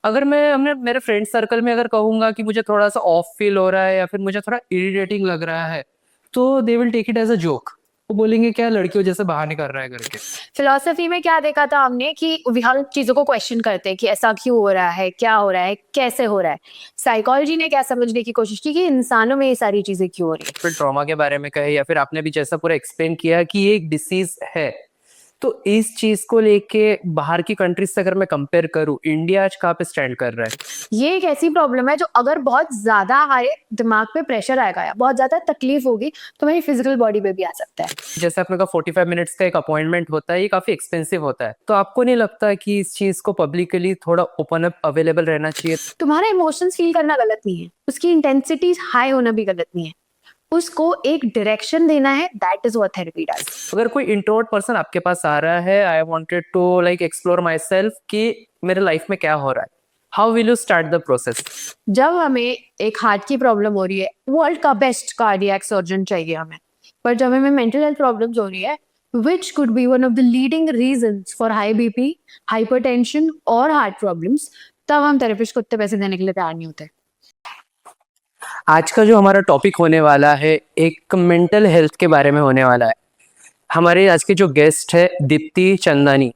अगर मैं हमने मेरे फ्रेंड सर्कल में अगर कहूंगा कि मुझे थोड़ा सा ऑफ फील हो रहा है या फिर मुझे थोड़ा इरिटेटिंग लग रहा है, तो they will take it as a joke. वो बोलेंगे क्या लड़कियों जैसे बहाने कर रहा है करके। फिलोसफी में क्या देखा था हमने कि हम चीजों को क्वेश्चन करते हैं कि ऐसा क्यों हो रहा है, क्या हो रहा है, कैसे हो रहा है। साइकोलॉजी ने क्या समझने की कोशिश की कि इंसानों में ये सारी चीजें क्यों हो रही फिर ट्रॉमा के बारे में कहे या फिर आपने भी जैसा पूरा एक्सप्लेन किया कि ये एक डिसीज है, तो इस चीज को लेके बाहर की कंट्रीज से अगर मैं कंपेयर करूं, इंडिया आज कहाँ पे स्टैंड कर रहा है। है। ये एक ऐसी प्रॉब्लम है जो अगर बहुत ज्यादा हमारे दिमाग पे प्रेशर आएगा या बहुत ज्यादा तकलीफ होगी तो हमारी फिजिकल बॉडी पे भी आ सकता है। जैसे आपने कहा 45 मिनट्स का एक अपॉइंटमेंट होता है, ये काफी एक्सपेंसिव होता है, तो आपको नहीं लगता कि इस चीज को पब्लिकली थोड़ा ओपन अप अवेलेबल रहना चाहिए। तुम्हारा इमोशंस फील करना गलत नहीं है, उसकी इंटेंसिटी हाई होना भी गलत नहीं है, उसको एक डायरेक्शन देना है। That is what therapy does. अगर कोई इंट्रोवर्ट पर्सन आपके पास आ रहा है, I wanted to like explore myself कि मेरे लाइफ में क्या हो रहा है, how will you start the process. जब हमें एक हार्ट की प्रॉब्लम हो रही है, वर्ल्ड का बेस्ट कार्डियक सर्जन चाहिए हमें। पर जब हमें मेंटल हेल्थ प्रॉब्लम्स हो रही है, which could be one of the leading reasons for high BP, hypertension और हार्ट प्रॉब्लम्स, तब हम थेरेपिस्ट को इतने पैसे देने के लिए तैयार नहीं होते। आज का जो हमारा टॉपिक होने वाला है, एक मेंटल हेल्थ के बारे में होने वाला है। हमारे आज के जो गेस्ट है दीप्ति चंदानी,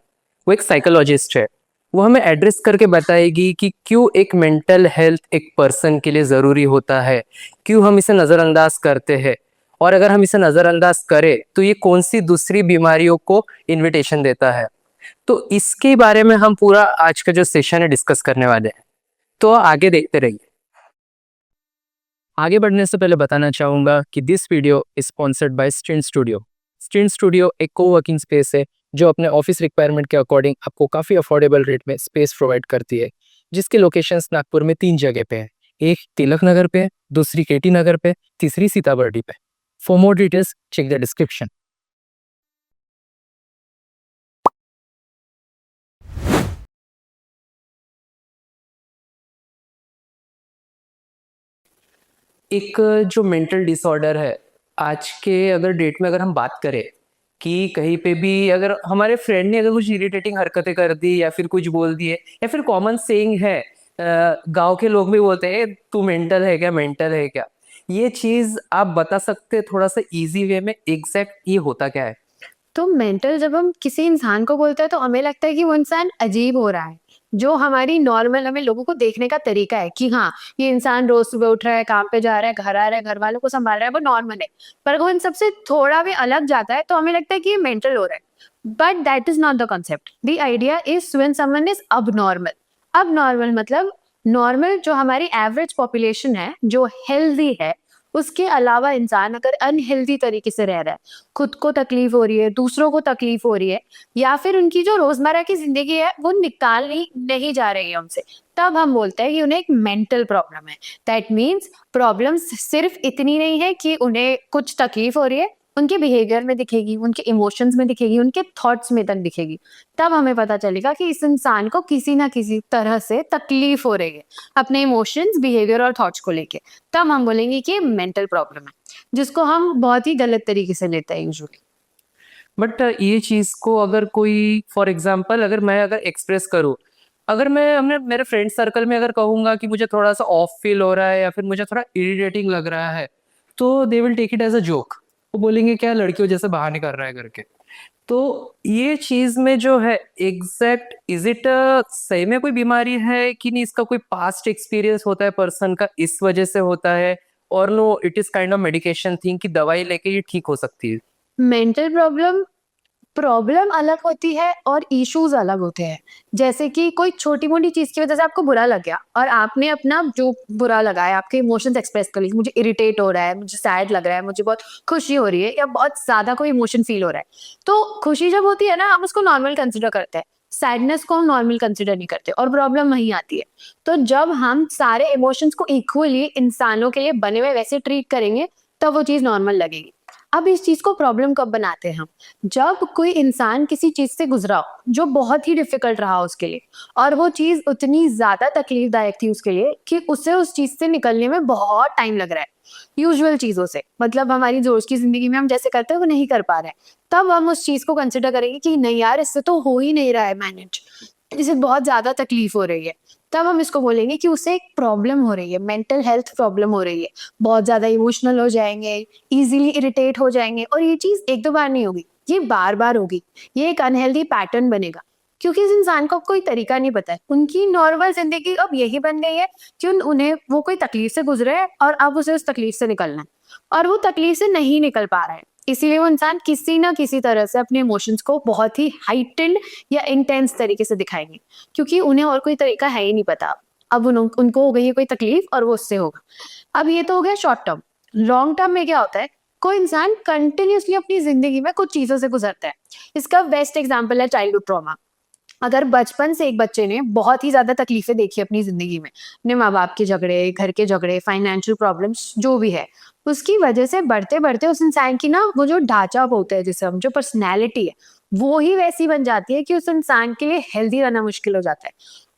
वो एक साइकोलॉजिस्ट है। वो हमें एड्रेस करके बताएगी कि क्यों एक मेंटल हेल्थ एक पर्सन के लिए ज़रूरी होता है, क्यों हम इसे नज़रअंदाज करते हैं, और अगर हम इसे नज़रअंदाज करें तो ये कौन सी दूसरी बीमारियों को इनविटेशन देता है। तो इसके बारे में हम पूरा आज का जो सेशन है डिस्कस करने वाले हैं। तो आगे देखते रहिए। आगे बढ़ने से पहले बताना चाहूँगा कि this video is sponsored by stint studio. Stint studio एक कोवर्किंग स्पेस है जो अपने ऑफिस रिक्वायरमेंट के अकॉर्डिंग आपको काफ़ी अफोर्डेबल रेट में स्पेस प्रोवाइड करती है, जिसके लोकेशंस नागपुर में 3 जगह पे है। एक तिलक नगर पे, दूसरी केटी नगर पे, तीसरी सीताबर्डी पे। For more details check the description. एक जो मेंटल डिसऑर्डर है, आज के अगर डेट में अगर हम बात करें कि कहीं पे भी अगर हमारे फ्रेंड ने अगर कुछ इरिटेटिंग हरकतें कर दी या फिर कुछ बोल दिए, या फिर कॉमन सेइंग है, गांव के लोग भी बोलते हैं तू मेंटल है क्या, मेंटल है क्या। ये चीज आप बता सकते हैं थोड़ा सा इजी वे में एग्जैक्ट ये होता क्या है। तो मेंटल जब हम किसी इंसान को बोलते हैं तो हमें लगता है कि वो इंसान अजीब हो रहा है। जो हमारी नॉर्मल हमें लोगों को देखने का तरीका है कि हाँ, ये इंसान रोज सुबह उठ रहा है, काम पे जा रहा है, घर आ रहा है, घर वालों को संभाल रहा है, वो नॉर्मल है। पर अगर वो इन सबसे थोड़ा भी अलग जाता है तो हमें लगता है कि ये मेंटल हो रहा है। But that is not the concept. The idea is when someone is अब नॉर्मल मतलब नॉर्मल जो हमारी एवरेज पॉपुलेशन है, जो हेल्दी है, उसके अलावा इंसान अगर अनहेल्दी तरीके से रह रहा है, खुद को तकलीफ हो रही है, दूसरों को तकलीफ हो रही है, या फिर उनकी जो रोजमर्रा की जिंदगी है वो निकाल नहीं जा रही है उनसे, तब हम बोलते हैं कि उन्हें एक मेंटल प्रॉब्लम है। दैट मीन्स प्रॉब्लम सिर्फ इतनी नहीं है कि उन्हें कुछ तकलीफ हो रही है, उनके बिहेवियर में दिखेगी, उनके इमोशंस में दिखेगी, उनके थॉट्स में तक दिखेगी। तब हमें पता चलेगा कि इस इंसान को किसी ना किसी तरह से तकलीफ हो रही है अपने इमोशंस, बिहेवियर और थॉट्स को लेके। तब हम बोलेंगे कि मेंटल प्रॉब्लम है, जिसको हम बहुत ही गलत तरीके से लेते हैं यूजुअली। बट ये चीज को अगर कोई फॉर एग्जाम्पल अगर मैं अगर एक्सप्रेस करूँ, अगर मैं हमने मेरे फ्रेंड सर्कल में अगर कहूंगा कि मुझे थोड़ा सा ऑफ फील हो रहा है या फिर मुझे थोड़ा इरिटेटिंग लग रहा है, तो they will take it as a joke. वो बोलेंगे क्या लड़कियों जैसे बहाने कर रहा है करके। तो ये चीज में जो है एग्जैक्ट इज इट सही में कोई बीमारी है कि नहीं, इसका कोई पास्ट एक्सपीरियंस होता है पर्सन का, इस वजह से होता है, और no it is kind of medication thing कि दवाई लेके ये ठीक हो सकती है। मेंटल प्रॉब्लम प्रॉब्लम अलग होती है और इश्यूज अलग होते हैं। जैसे कि कोई छोटी मोटी चीज की वजह से आपको बुरा लग गया और आपने अपना जो बुरा लगा है, आपके इमोशंस एक्सप्रेस कर लिए, मुझे इरिटेट हो रहा है, मुझे सैड लग रहा है, मुझे बहुत खुशी हो रही है, या बहुत ज्यादा कोई इमोशन फील हो रहा है। तो खुशी जब होती है ना, हम उसको नॉर्मल कंसिडर करते हैं, सैडनेस को हम नॉर्मल कंसिडर नहीं करते, और प्रॉब्लम वहीं आती है। तो जब हम सारे इमोशंस को इक्वली इंसानों के लिए बने हुए वैसे ट्रीट करेंगे, तब वो चीज नॉर्मल लगेगी। अब इस चीज को प्रॉब्लम कब बनाते हैं हम? जब कोई इंसान किसी चीज से गुजरा हो जो बहुत ही डिफिकल्ट रहा उसके लिए, और वो चीज उतनी ज्यादा तकलीफदायक थी उसके लिए कि उसे उस चीज से निकलने में बहुत टाइम लग रहा है, यूजुअल चीजों से, मतलब हमारी रोज की जिंदगी में हम जैसे करते हैं वो नहीं कर पा रहे हैं। तब हम उस चीज को कंसिडर करेंगे कि नहीं यार, इससे तो हो ही नहीं रहा है मैनेज, इसे बहुत ज्यादा तकलीफ हो रही है। तब हम इसको बोलेंगे कि उसे एक प्रॉब्लम हो रही है, मेंटल हेल्थ प्रॉब्लम हो रही है। बहुत ज़्यादा इमोशनल हो जाएँगे, ईज़िली इरिटेट हो जाएँगे और ये चीज़ 1-2 बार नहीं होगी, ये बार-बार होगी। ये एक अनहेल्दी पैटर्न बनेगा क्योंकि इस इंसान को कोई तरीका नहीं पता है। उनकी नॉर्मल ज़िंदगी अब यही बन गई है कि उन्हें वो कोई तकलीफ से गुज़रे है और अब उसे उस तकलीफ से निकलना है और वो तकलीफ से नहीं निकल पा रहा है। इसीलिए वो इंसान किसी न किसी तरह से अपने इमोशंस को बहुत ही हाइटेंड या इंटेंस तरीके से दिखाएँगे क्योंकि उन्हें और कोई तरीका है ही नहीं पता। अब उनको हो गई है कोई तकलीफ और वो उससे होगा। अब ये तो हो गया शॉर्ट टर्म। लॉन्ग टर्म में क्या होता है, कोई इंसान कंटिन्यूअसली अपनी ज़िंदगी में कुछ चीज़ों से गुज़रता है। इसका बेस्ट एग्ज़ाम्पल है चाइल्डहुड ट्रॉमा। अगर बचपन से एक बच्चे ने बहुत ही ज़्यादा तकलीफ़ें देखी अपनी ज़िंदगी में, अपने माँ-बाप के झगड़े, घर के झगड़े, फाइनेंशियल प्रॉब्लम्स जो भी है, उसकी वजह से बढ़ते-बढ़ते उस इंसान की ना वो जो ढाँचा बोलते हैं जिसे हम, जो पर्सनैलिटी है, वो ही वैसी बन जाती है कि उस इंसान के लिए हेल्दी रहना मुश्किल हो जाता है।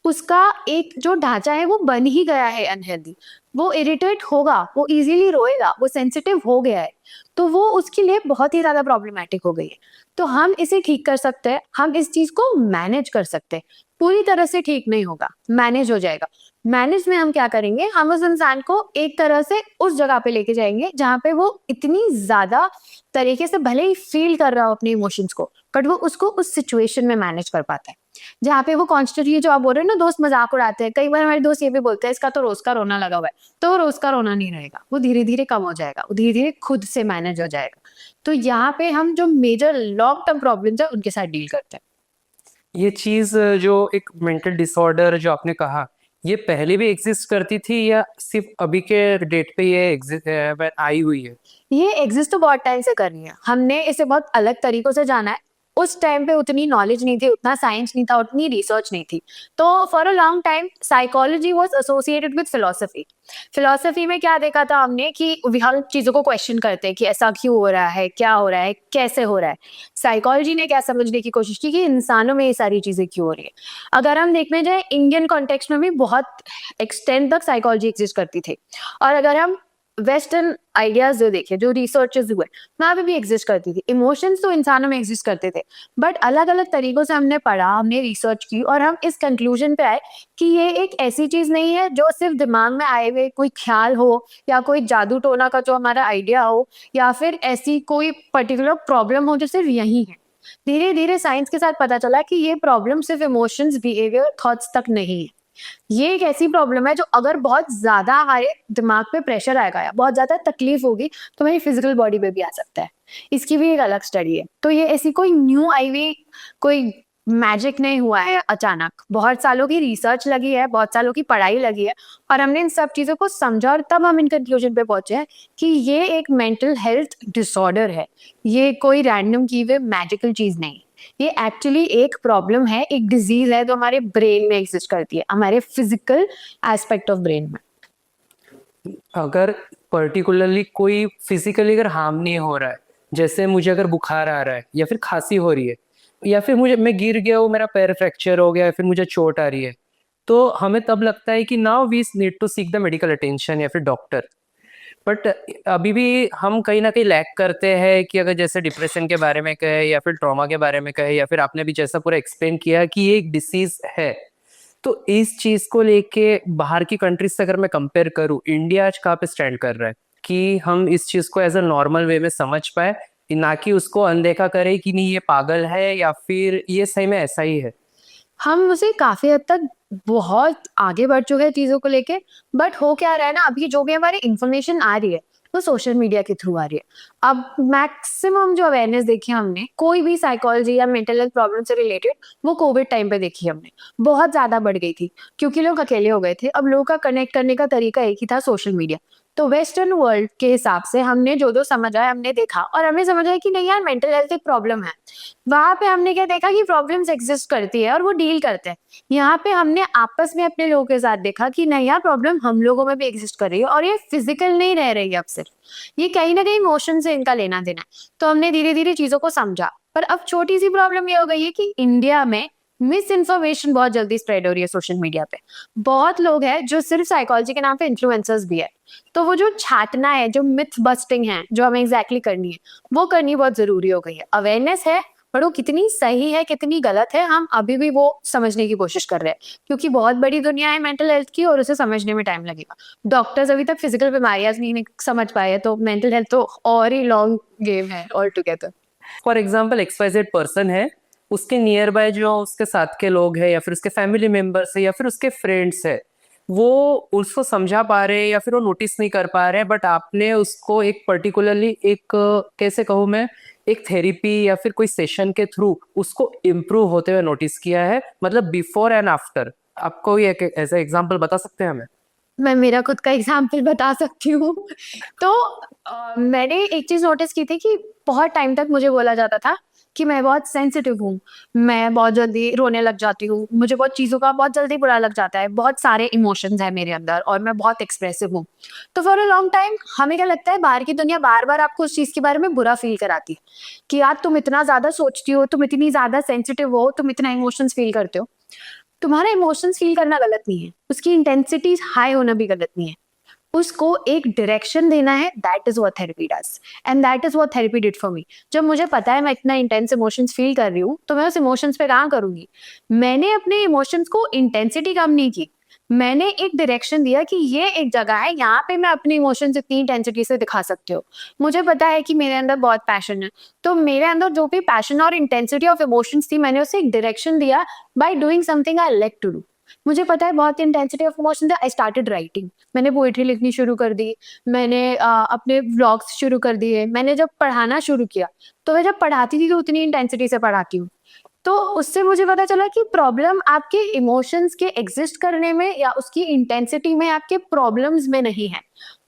उसका एक जो ढाँचा है वो बन ही गया है अनहेल्दी। वो इरिटेट होगा, वो ईज़िली रोएगा, वो सेंसिटिव हो गया है, तो वो उसके लिए बहुत ही ज़्यादा प्रॉब्लमैटिक हो गई है। तो हम इसे ठीक कर सकते हैं, हम इस चीज़ को मैनेज कर सकते हैं। पूरी तरह से ठीक नहीं होगा, मैनेज हो जाएगा। मैनेज में हम क्या करेंगे, हम उस इंसान को एक तरह से उस जगह पे लेके जाएँगे जहाँ पे वो इतनी ज़्यादा तरीके से भले ही फ़ील कर रहा हो अपने इमोशंस को, बट वो उसको उस सिचुएशन में मैनेज कर पाता है। जहाँ पे वो कॉन्स्टेंटली, जो आप बोल रहे हो ना, दोस्त मज़ाक उड़ाते हैं, कई बार हमारे दोस्त ये भी बोलते हैं इसका तो रोज़ का रोना लगा हुआ है, तो वो रोज़ का रोना नहीं रहेगा, वो धीरे-धीरे कम हो जाएगा, वो धीरे-धीरे खुद से मैनेज हो जाएगा। तो यहाँ पे हम जो मेजर लॉन्ग टर्म प्रॉब्लम्स है उनके साथ डील करते हैं। ये चीज़ जो एक मेंटल डिसऑर्डर जो आपने कहा, ये पहले भी एग्ज़िस्ट करती थी या सिर्फ़ अभी के डेट पे ये आई हुई है? ये एग्ज़िस्ट तो बहुत टाइम से कर रही है। हमने इसे बहुत अलग तरीकों से जाना है। उस टाइम पे उतनी नॉलेज नहीं थी, उतना साइंस नहीं था, उतनी रिसर्च नहीं थी। तो for a long time psychology was associated with philosophy. Philosophy में क्या देखा था हमने कि हर चीज़ों को क्वेश्चन करते हैं कि ऐसा क्यों हो रहा है, क्या हो रहा है, कैसे हो रहा है। साइकोलॉजी ने क्या समझने की कोशिश की कि इंसानों में ये सारी चीज़ें क्यों हो रही है। अगर हम देखने जाएँ, इंडियन कॉन्टेक्स्ट में भी बहुत एक्सटेंड तक साइकोलॉजी एक्सिस्ट करती थी और अगर हम वेस्टर्न आइडियाज़ जो देखे, जो रिसर्चेज़ हुए, वहाँ पे भी एग्ज़िस्ट करती थी। इमोशंस तो इंसानों में एग्ज़िस्ट करते थे, बट अलग-अलग तरीकों से हमने पढ़ा, हमने रिसर्च की और हम इस कंक्लूजन पे आए कि ये एक ऐसी चीज़ नहीं है जो सिर्फ़ दिमाग में आए हुए कोई ख़्याल हो या कोई जादू-टोना का जो हमारा आइडिया हो या फिर ऐसी कोई पर्टिकुलर प्रॉब्लम हो जो सिर्फ़ यहीं है। धीरे-धीरे साइंस के साथ पता चला कि ये प्रॉब्लम सिर्फ़ इमोशंस, बिहेवियर, थॉट्स तक नहीं है। ये एक ऐसी प्रॉब्लम है जो अगर बहुत ज़्यादा हमारे दिमाग पे प्रेशर आएगा या बहुत ज़्यादा तकलीफ होगी, तो हमारी फिज़िकल बॉडी पे भी आ सकता है। इसकी भी एक अलग स्टडी है। तो ये ऐसी कोई न्यू आई हुई कोई मैजिक नहीं हुआ है अचानक। बहुत सालों की रिसर्च लगी है, बहुत सालों की पढ़ाई लगी है और हमने इन सब चीज़ों को समझा और तब हम इन कंक्लूजन पे पहुँचे हैं कि ये एक मेंटल हेल्थ डिसऑर्डर है। ये कोई रैंडम की हुई मैजिकल चीज़ नहीं। ये एक्चुअली एक प्रॉब्लम है, एक डिजीज़ है जो हमारे ब्रेन में एग्ज़िस्ट करती है, हमारे फिज़िकल एस्पेक्ट ऑफ ब्रेन में। अगर पर्टिकुलरली कोई फिजिकली अगर हार्म नहीं हो रहा है, जैसे मुझे अगर बुखार आ रहा है या फिर खांसी हो रही है या फिर मैं गिर गया हूँ, मेरा पैर फ्रैक्चर हो गया या फिर मुझे चोट आ रही है, तो हमें तब लगता है कि now we need to seek the medical attention या फिर डॉक्टर। बट अभी भी हम कहीं ना कहीं लैक करते हैं कि अगर जैसे डिप्रेशन के बारे में कहे या फिर ट्रॉमा के बारे में कहे या फिर आपने भी जैसा पूरा एक्सप्लेन किया कि ये एक डिसीज है, तो इस चीज को लेके बाहर की कंट्रीज से अगर मैं कंपेयर करूँ, इंडिया आज कहाँ पे स्टैंड कर रहा है कि हम इस चीज को एज अ नॉर्मल वे में समझ पाए, ना कि उसको अनदेखा करें कि नहीं ये पागल है या फिर ये सही में ऐसा ही है। हम उसे काफ़ी हद तक बहुत आगे बढ़ चुके हैं चीज़ों को लेके, बट हो क्या रहा है ना, अभी जो भी हमारी इन्फॉर्मेशन आ रही है, वो सोशल मीडिया के थ्रू आ रही है। अब मैक्सिमम जो अवेयरनेस देखी है हमने, कोई भी साइकोलॉजी या मेंटल हेल्थ प्रॉब्लम से रिलेटेड, वो कोविड टाइम पे देखी हमने। बहुत ज़्यादा बढ़ गई थी, क्योंकि लोग अकेले हो गए थे। अब लोगों का कनेक्ट करने का तरीका एक ही था, सोशल मीडिया। तो वेस्टर्न वर्ल्ड के हिसाब से हमने जो-जो समझा है, हमने देखा और हमने समझा है कि नहीं यार, मेंटल हेल्थ एक प्रॉब्लम है। वहाँ पे हमने क्या देखा कि प्रॉब्लम्स एक्सिस्ट करती है और वो डील करते हैं। यहाँ पे हमने आपस में अपने लोगों के साथ देखा कि नहीं यार, प्रॉब्लम हम लोगों में भी एक्सिस्ट कर रही है और ये फिजिकल नहीं रह रही है अब सिर्फ। ये कहीं न कहीं इमोशन से इनका लेना-देना है। तो हमने धीरे-धीरे चीज़ों को समझा। पर अब छोटी-सी प्रॉब्लम ये हो गई है कि इंडिया में मिस इन्फॉर्मेशन बहुत जल्दी स्प्रेड हो रही है सोशल मीडिया पे। बहुत लोग हैं जो सिर्फ साइकोलॉजी के नाम पे इन्फ्लुएंसर्स भी है। तो वो जो छाँटना है, जो मिथ बस्टिंग है, जो हमें एग्ज़ैक्टली करनी है, वो करनी बहुत ज़रूरी हो गई है। अवेयरनेस है, बट वो कितनी सही है कितनी गलत है हम अभी भी वो समझने की कोशिश कर रहे हैं, क्योंकि बहुत बड़ी दुनिया है मेंटल हेल्थ की और उसे समझने में टाइम लगेगा। डॉक्टर्स अभी तक फिजिकल बीमारियां नहीं समझ पाए हैं, तो मेंटल हेल्थ तो और ही लॉन्ग गेम है all together. For example XYZ person है, उसके नियर बाय जो उसके साथ के लोग हैं या फिर उसके फैमिली मेंबर्स है या फिर उसके फ्रेंड्स है, वो उसको समझा पा रहे हैं या फिर वो नोटिस नहीं कर पा रहे हैं, बट आपने उसको एक पर्टिकुलरली एक कैसे कहूँ मैं, एक थेरेपी या फिर कोई सेशन के थ्रू उसको इम्प्रूव होते हुए नोटिस किया है, मतलब बिफोर एंड आफ्टर। आपको कोई एक ऐसा एग्जाम्पल बता सकते हैं हमें? मैं मेरा खुद का एग्जाम्पल बता सकती हूँ। तो मैंने एक चीज नोटिस की थी कि बहुत टाइम तक मुझे बोला जाता था कि मैं बहुत सेंसिटिव हूँ, मैं बहुत जल्दी रोने लग जाती हूँ, मुझे बहुत चीज़ों का बहुत जल्दी बुरा लग जाता है, बहुत सारे इमोशंस हैं मेरे अंदर और मैं बहुत एक्सप्रेसिव हूँ। तो फॉर अ लॉन्ग टाइम हमें क्या लगता है, बाहर की दुनिया बार-बार आपको उस चीज़ के बारे में बुरा फ़ील कराती है कि यार तुम इतना ज़्यादा सोचती हो, तुम इतनी ज़्यादा सेंसिटिव हो, तुम इतना इमोशंस फ़ील करते हो। तुम्हारा इमोशंस फ़ील करना गलत नहीं है, उसकी इंटेंसिटी हाई होना भी गलत नहीं है। उसको एक डायरेक्शन देना है, that is what therapy does and that is what therapy did for me. जब मुझे पता है मैं इतना इंटेंस इमोशंस फ़ील कर रही हूँ, तो मैं उस इमोशंस पे काम करूँगी। मैंने अपने इमोशंस को इंटेंसिटी कम नहीं की, मैंने एक डायरेक्शन दिया कि ये एक जगह है, यहाँ पे मैं अपने इमोशंस इतनी इंटेंसिटी से दिखा सकती हूँ। मुझे पता है कि मेरे अंदर बहुत पैशन है, तो मेरे अंदर जो भी पैशन और इंटेंसिटी ऑफ इमोशंस थी, मैंने उसे एक डायरेक्शन दिया by doing something I like to do. मुझे पता है बहुत इंटेंसिटी ऑफ इमोशंस है, आई स्टार्टेड राइटिंग। मैंने पोएट्री लिखनी शुरू कर दी, मैंने अपने व्लॉग्स शुरू कर दिए, मैंने जब पढ़ाना शुरू किया, तो मैं जब पढ़ाती थी तो उतनी इंटेंसिटी से पढ़ाती हूँ। तो उससे मुझे पता चला कि प्रॉब्लम आपके इमोशंस के एग्ज़िस्ट करने में या उसकी इंटेंसिटी में, आपके प्रॉब्लम्स में नहीं है।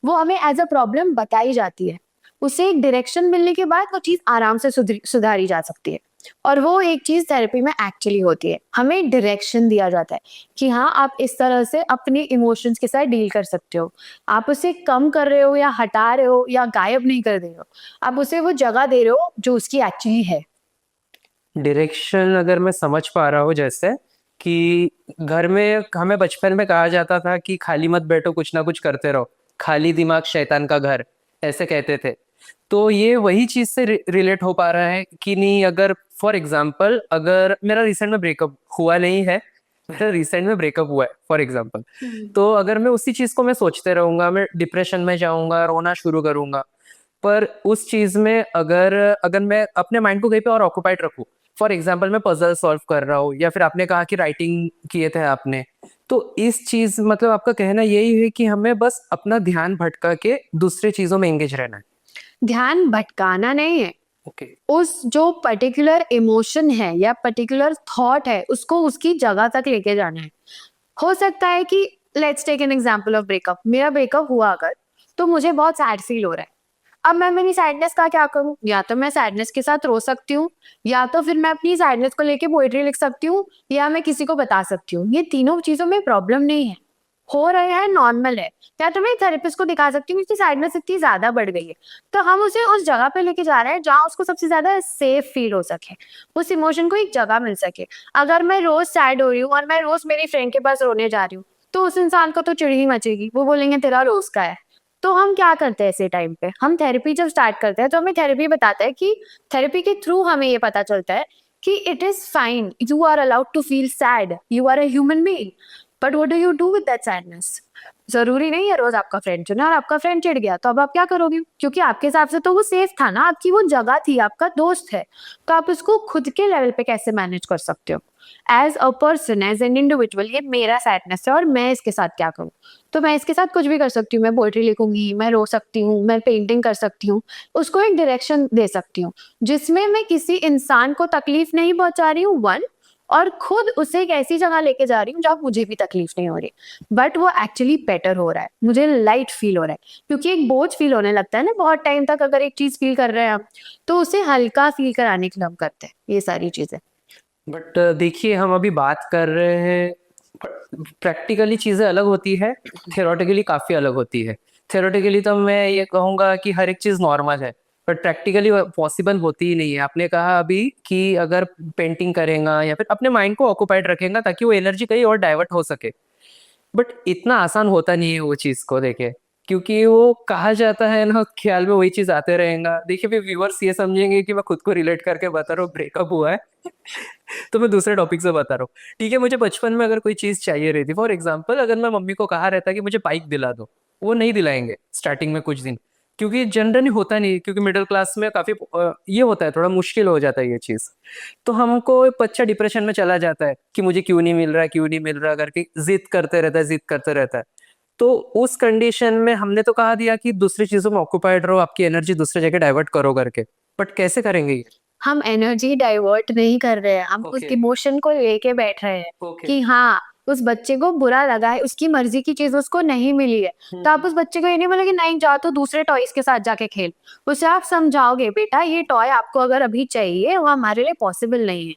वो हमें एज़ अ प्रॉब्लम बताई जाती है। उसे एक डायरेक्शन मिलने के बाद वो चीज़ आराम से सुधारी जा सकती है। और वो एक चीज़ थेरेपी में एक्चुअली होती है। हमें डायरेक्शन दिया जाता है कि हाँ, आप इस तरह से अपने इमोशंस के साथ डील कर सकते हो। आप उसे कम कर रहे हो या हटा रहे हो या गायब नहीं कर दे रहे हो। आप उसे वो जगह दे रहे हो जो उसकी एक्चुअली है। डायरेक्शन अगर मैं समझ पा रहा हूँ, जैसे कि घर में हमें बचपन में कहा जाता था कि खाली मत बैठो, कुछ ना कुछ करते रहो, खाली दिमाग शैतान का घर, ऐसे कहते थे। तो ये वही चीज से रिलेट हो पा रहा है कि नहीं? अगर फॉर एग्जाम्पल, अगर मेरा रिसेंट में ब्रेकअप हुआ नहीं है, मेरा रिसेंट में ब्रेकअप हुआ है फॉर एग्जाम्पल, तो अगर मैं उसी चीज को मैं सोचते रहूंगा, मैं डिप्रेशन में जाऊंगा, रोना शुरू करूंगा। पर उस चीज में अगर अगर मैं अपने माइंड को कहीं पे और ऑक्युपाइड रखूं, फॉर एग्जाम्पल मैं पजल सॉल्व कर रहा हूँ या फिर आपने कहा कि राइटिंग किए थे आपने, तो इस चीज मतलब आपका कहना यही है कि हमें बस अपना ध्यान भटका के दूसरी चीजों में एंगेज रहना है? ध्यान भटकाना नहीं है, ओके। उस जो पर्टिकुलर इमोशन है या पर्टिकुलर थॉट है, उसको उसकी जगह तक लेके जाना है। हो सकता है कि let's take an example of breakup. मेरा ब्रेकअप हुआ अगर, तो मुझे बहुत सैड फील हो रहा है। अब मैं मेरी सैडनेस का क्या करूँ? या तो मैं सैडनेस के साथ रो सकती हूँ, या तो फिर मैं अपनी सैडनेस को लेके पोएट्री लिख सकती हूँ, या मैं किसी को बता सकती हूँ। ये तीनों चीज़ों में प्रॉब्लम नहीं है। हो रहा है, नॉर्मल है। या तो मैं थेरेपिस्ट को दिखा सकती हूँ, उसकी सैडनेस इतनी ज़्यादा बढ़ गई है। तो हम उसे उस जगह पे लेके जा रहे हैं जहाँ उसको सबसे ज़्यादा सेफ फील हो सके, उस इमोशन को एक जगह मिल सके। अगर मैं रोज़ सैड हो रही हूँ और मैं रोज़ मेरी फ्रेंड के पास रोने जा रही हूँ, तो उस इंसान को तो चिढ़ ही मचेगी। वो बोलेंगे तेरा रोज़ का है। तो हम क्या करते हैं ऐसे टाइम पे? हम थेरेपी जब स्टार्ट करते हैं, तो हमें थेरेपी बताता है कि थेरेपी के थ्रू हमें ये पता चलता है कि it is fine, you are allowed to feel sad, you are a human being, but what do you do with that sadness? ज़रूरी नहीं है रोज़ आपका फ्रेंड चुने और आपका फ्रेंड चिढ़ गया, तो अब आप क्या करोगे? क्योंकि आपके हिसाब से तो वो सेफ था ना, आपकी वो जगह थी, आपका दोस्त है। तो आप उसको खुद के लेवल पे कैसे मैनेज कर सकते हो? As a person, as an individual, ये मेरा सैडनेस है और मैं इसके साथ क्या करूँ? तो मैं इसके साथ कुछ भी कर सकती हूँ, मैं पोएट्री लिखूँगी, मैं रो सकती हूँ, मैं पेंटिंग कर सकती हूँ, उसको एक डायरेक्शन दे सकती हूँ, जिसमें मैं किसी इंसान को तकलीफ नहीं पहुँचा रही हूँ 1, और खुद उसे एक ऐसी जगह लेके जा रही हूँ जहाँ मुझे भी तकलीफ नहीं हो रही, बट वो एक्चुअली बेटर हो रहा है, मुझे लाइट फील हो रहा है। क्योंकि एक बोझ फील होने लगता है ना बहुत टाइम तक, अगर एक चीज़ फील कर रहे हैं हम, तो उसे हल्का फील कराने के लिए हम करते हैं ये सारी चीज़ें। बट देखिए, हम अभी बात कर रहे हैं, प्रैक्टिकली चीजें अलग होती है, थियोरेटिकली काफी अलग होती है। थियोरेटिकली तो मैं ये कहूंगा कि हर एक चीज नॉर्मल है, बट प्रैक्टिकली पॉसिबल होती ही नहीं है। आपने कहा अभी कि अगर पेंटिंग करेगा या फिर अपने माइंड को ऑक्युपाइड रखेगा ताकि वो एनर्जी कहीं और डाइवर्ट हो सके, बट इतना आसान होता नहीं है वो चीज को देखे। क्योंकि वो कहा जाता है ना, ख्याल में वही चीज आते रहेगा। देखिए फिर व्यूअर्स ये समझेंगे कि मैं खुद को रिलेट करके बता रहा हूँ ब्रेकअप हुआ है तो मैं दूसरे टॉपिक से बता रहा हूँ। ठीक है, मुझे बचपन में अगर कोई चीज चाहिए रहती, फॉर एग्जाम्पल अगर मैं मम्मी को कहा रहता कि मुझे बाइक दिला दो, वो नहीं दिलाएंगे स्टार्टिंग में कुछ दिन, क्योंकि जनरली होता नहीं, क्योंकि मिडिल क्लास में काफी ये होता है, थोड़ा मुश्किल हो जाता है ये चीज। तो हमको एक बच्चा डिप्रेशन में चला जाता है कि मुझे क्यों नहीं मिल रहा, क्यों नहीं मिल रहा करके जिद करते रहता है, जिद करते रहता है। तो उस कंडीशन में हमने तो कहा दिया कि दूसरी चीजों में ऑक्युपाइड रहो, आपकी एनर्जी दूसरी जगह डाइवर्ट करो करके, बट कैसे करेंगे ये? हम एनर्जी डाइवर्ट नहीं कर रहे हैं, हम उस ओके। इमोशन को लेके बैठ रहे हैं ओके। कि हाँ, उस बच्चे को बुरा लगा है, उसकी मर्जी की चीज उसको नहीं मिली है। तो आप उस बच्चे को ये नहीं बोलोगे नहीं जा तो दूसरे टॉयज के साथ जाके खेल। उसे आप समझाओगे बेटा ये टॉय आपको अगर अभी चाहिए वो हमारे लिए पॉसिबल नहीं है,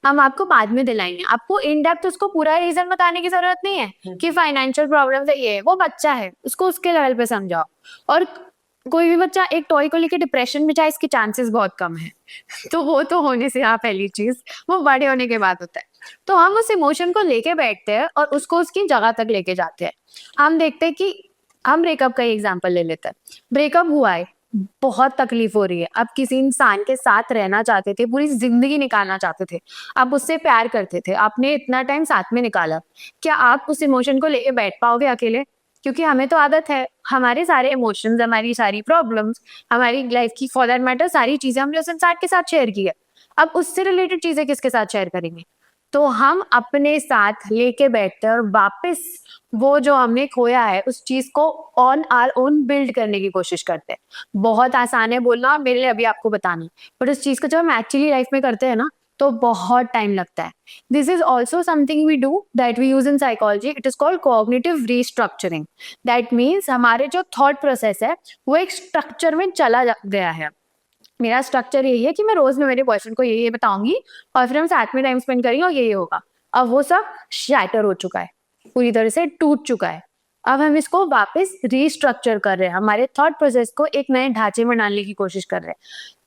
हम आपको बाद में दिलाएंगे। आपको इन डेप्थ उसको पूरा रीजन बताने की जरूरत नहीं है कि फाइनेंशियल प्रॉब्लम है, ये है, वो बच्चा है, उसको उसके लेवल पे समझाओ। और कोई भी बच्चा एक टॉय को लेके डिप्रेशन में जाए इसके चांसेस बहुत कम है। तो वो तो होने से, हाँ, पहली चीज वो बड़े होने के बाद होता है। तो हम उस इमोशन को लेके बैठते हैं और उसको उसकी जगह तक लेके जाते हैं। हम देखते हैं कि हम ब्रेकअप का एग्जाम्पल ले लेते हैं। ब्रेकअप हुआ है, बहुत तकलीफ हो रही है, आप किसी इंसान के साथ रहना चाहते थे, पूरी जिंदगी निकालना चाहते थे, आप उससे प्यार करते थे, आपने इतना टाइम साथ में निकाला, क्या आप उस इमोशन को लेके बैठ पाओगे अकेले? क्योंकि हमें तो आदत है, हमारे सारे इमोशंस, हमारी सारी प्रॉब्लम्स, हमारी लाइफ की फॉर दैट मैटर सारी चीजें हमने उस इंसान के साथ शेयर की है। अब उससे रिलेटेड चीजें किसके साथ शेयर करेंगे? तो हम अपने साथ लेके बैठते हैं और वापस वो जो हमने खोया है उस चीज को ऑन आवर ओन बिल्ड करने की कोशिश करते हैं। बहुत आसान है बोलना और मेरे लिए अभी आपको बताना, बट उस चीज को जब हम एक्चुअली लाइफ में करते हैं ना तो बहुत टाइम लगता है। This is also something we do that we use in psychology, it is called cognitive restructuring. That means हमारे जो थॉट प्रोसेस है वो एक स्ट्रक्चर में गया है। मेरा स्ट्रक्चर यही है कि मैं रोज में मेरे बॉयफ्रेंड को ये बताऊंगी और फिर हम साथ में टाइम स्पेंड करेंगे और ये होगा। अब वो सब शैटर हो चुका है, पूरी तरह से टूट चुका है। अब हम इसको वापस रीस्ट्रक्चर कर रहे हैं, हमारे थॉट प्रोसेस को एक नए ढांचे में डालने की कोशिश कर रहे हैं।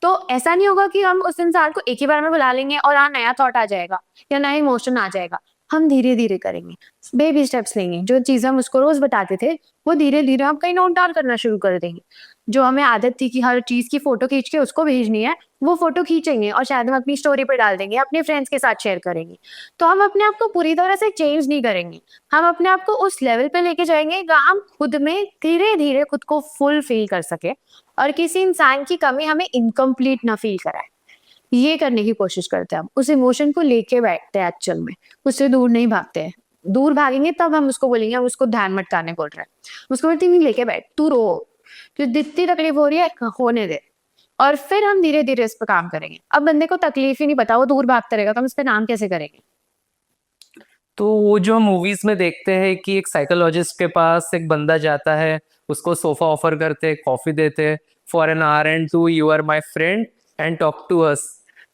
तो ऐसा नहीं होगा कि हम उस इंसान को एक ही बार में बुला लेंगे और हाँ नया थॉट आ जाएगा या नया इमोशन आ जाएगा। हम धीरे धीरे करेंगे, बेबी स्टेप्स लेंगे। जो चीज हम उसको रोज बताते थे वो धीरे धीरे हम कहीं नोट डाउन करना शुरू कर देंगे। जो हमें आदत थी कि हर चीज की फोटो खींच के उसको भेजनी है, वो फोटो खींचेंगे और शायद हम अपनी स्टोरी पे डाल देंगे, अपने फ्रेंड्स के साथ शेयर करेंगे। तो हम अपने आप को पूरी तरह से चेंज नहीं करेंगे, हम अपने आप को उस लेवल पे लेके जाएंगे जहाँ हम खुद में धीरे धीरे खुद को फुल फील कर सके और किसी इंसान की कमी हमें इनकम्प्लीट ना फील कराए। ये करने की कोशिश करते हैं, हम उस इमोशन को लेके बैठते हैं एक्चुअल में, उससे दूर नहीं भागते हैं। दूर भागेंगे तब हम उसको बोलेंगे हम उसको ध्यान मटकाने बोल रहे हैं। उसको बोलते नहीं, लेके बैठ, तू रो, जो जितनी तकलीफ हो रही है होने दे, और फिर हम धीरे धीरे इस पर काम करेंगे। अब बंदे को तकलीफ ही नहीं पता, वो दूर भागता रहेगा, तो हम इस पे काम कैसे करेंगे? तो वो जो हम मूवीज में देखते हैं कि एक साइकोलॉजिस्ट के पास एक बंदा जाता है, उसको सोफा ऑफर करते, कॉफी देते, for an hour and to you are my friend and talk to us,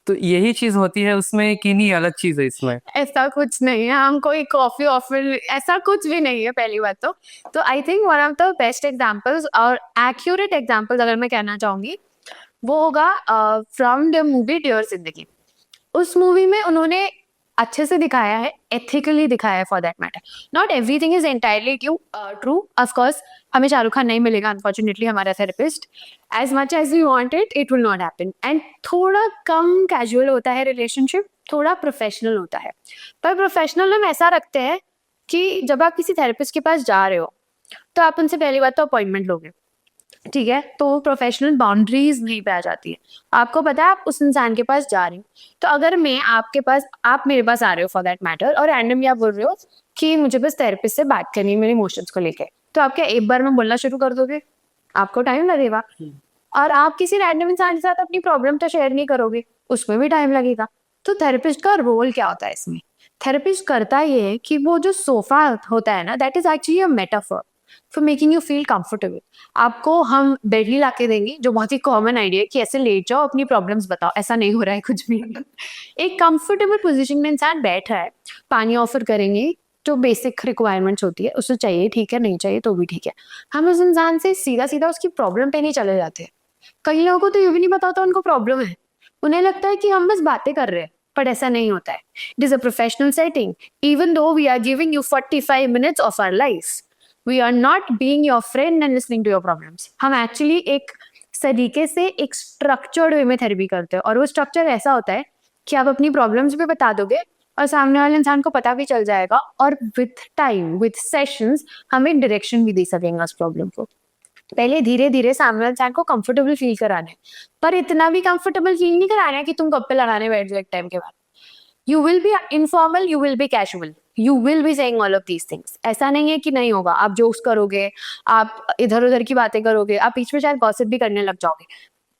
तो यही चीज होती है उसमें कि नहीं अलग चीज है इसमें? ऐसा कुछ नहीं है, हम कोई कॉफी ऑफर ऐसा कुछ भी नहीं है पहली बात तो I think one of the best examples और एक्यूरेट एग्जांपल्स अगर मैं कहना चाहूंगी वो होगा फ्रॉम द मूवी डियर जिंदगी। उस मूवी में उन्होंने अच्छे से दिखाया है, एथिकली दिखाया है for that matter. Not everything is entirely true, of course हमें शाहरुख खान नहीं मिलेगा अनफॉर्चुनेटली हमारा therapist. As much as we want it will not happen, and थोड़ा कम कैजुअल होता है रिलेशनशिप, थोड़ा प्रोफेशनल होता है। पर प्रोफेशनल हम ऐसा रखते हैं कि जब आप किसी थेरेपिस्ट के पास जा रहे हो तो आप उनसे पहली बात तो अपॉइंटमेंट लोगे, ठीक है? तो प्रोफेशनल बाउंड्रीज नहीं पे आ जाती है। आपको पता है आप उस इंसान के पास जा रही हो, तो अगर मैं आपके पास, आप मेरे पास आ रहे हो फॉर दैट मैटर और रैंडमली आप बोल रहे हो कि मुझे बस थेरेपिस्ट से बात करनी है मेरे इमोशंस को लेके, तो आप क्या एक बार में बोलना शुरू कर दोगे? आपको टाइम लगेगा। और आप किसी रैंडम इंसान के साथ अपनी प्रॉब्लम तो शेयर नहीं करोगे, उसमें भी टाइम लगेगा। तो थेरेपिस्ट का रोल क्या होता है इसमें? थेरेपिस्ट करता ये है कि वो जो सोफा होता है ना, that is actually a metaphor for making you feel comfortable. आपको हम बेड ही लाके देंगे, जो बहुत ही कॉमन आइडिया है कि ऐसे लेट जाओ अपनी प्रॉब्लम्स बताओ, ऐसा नहीं हो रहा है कुछ भी। एक कंफर्टेबल पोजीशन में इंसान बैठ रहा है, पानी ऑफर करेंगे, जो बेसिक रिक्वायरमेंट्स होती है उसे चाहिए, ठीक है, नहीं चाहिए तो भी ठीक है। हम उस इंसान से सीधा सीधा उसकी प्रॉब्लम पे नहीं चले जाते। कई लोगों को तो ये भी नहीं पता होता उनको प्रॉब्लम है, उन्हें लगता है कि हम बस बातें कर रहे हैं, पर ऐसा नहीं होता है। It is a professional setting, even though we are giving you 45 minutes of our life, we are not being your friend and listening to your problems. हम एक्चुअली एक तरीके से एक स्ट्रक्चर्ड वे में थेरेपी करते हैं, और वो स्ट्रक्चर ऐसा होता है कि आप अपनी प्रॉब्लम्स भी बता दोगे और सामने वाले इंसान को पता भी चल जाएगा, और विथ टाइम विथ सेशंस हम एक डायरेक्शन भी दे सकेंगे उस प्रॉब्लम को। पहले धीरे धीरे सामने वाले इंसान को कंफर्टेबल फील कराना है, पर इतना भी कंफर्टेबल फील नहीं कराना है कि तुम गप्पे लड़ाने बैठ जाओ एक टाइम के बाद। You will be informal, you will be casual, you will be saying all of these things. ऐसा नहीं है कि नहीं होगा, आप जोक्स करोगे, आप इधर उधर की बातें करोगे, आप बीच में शायद गॉसिप भी करने लग जाओगे,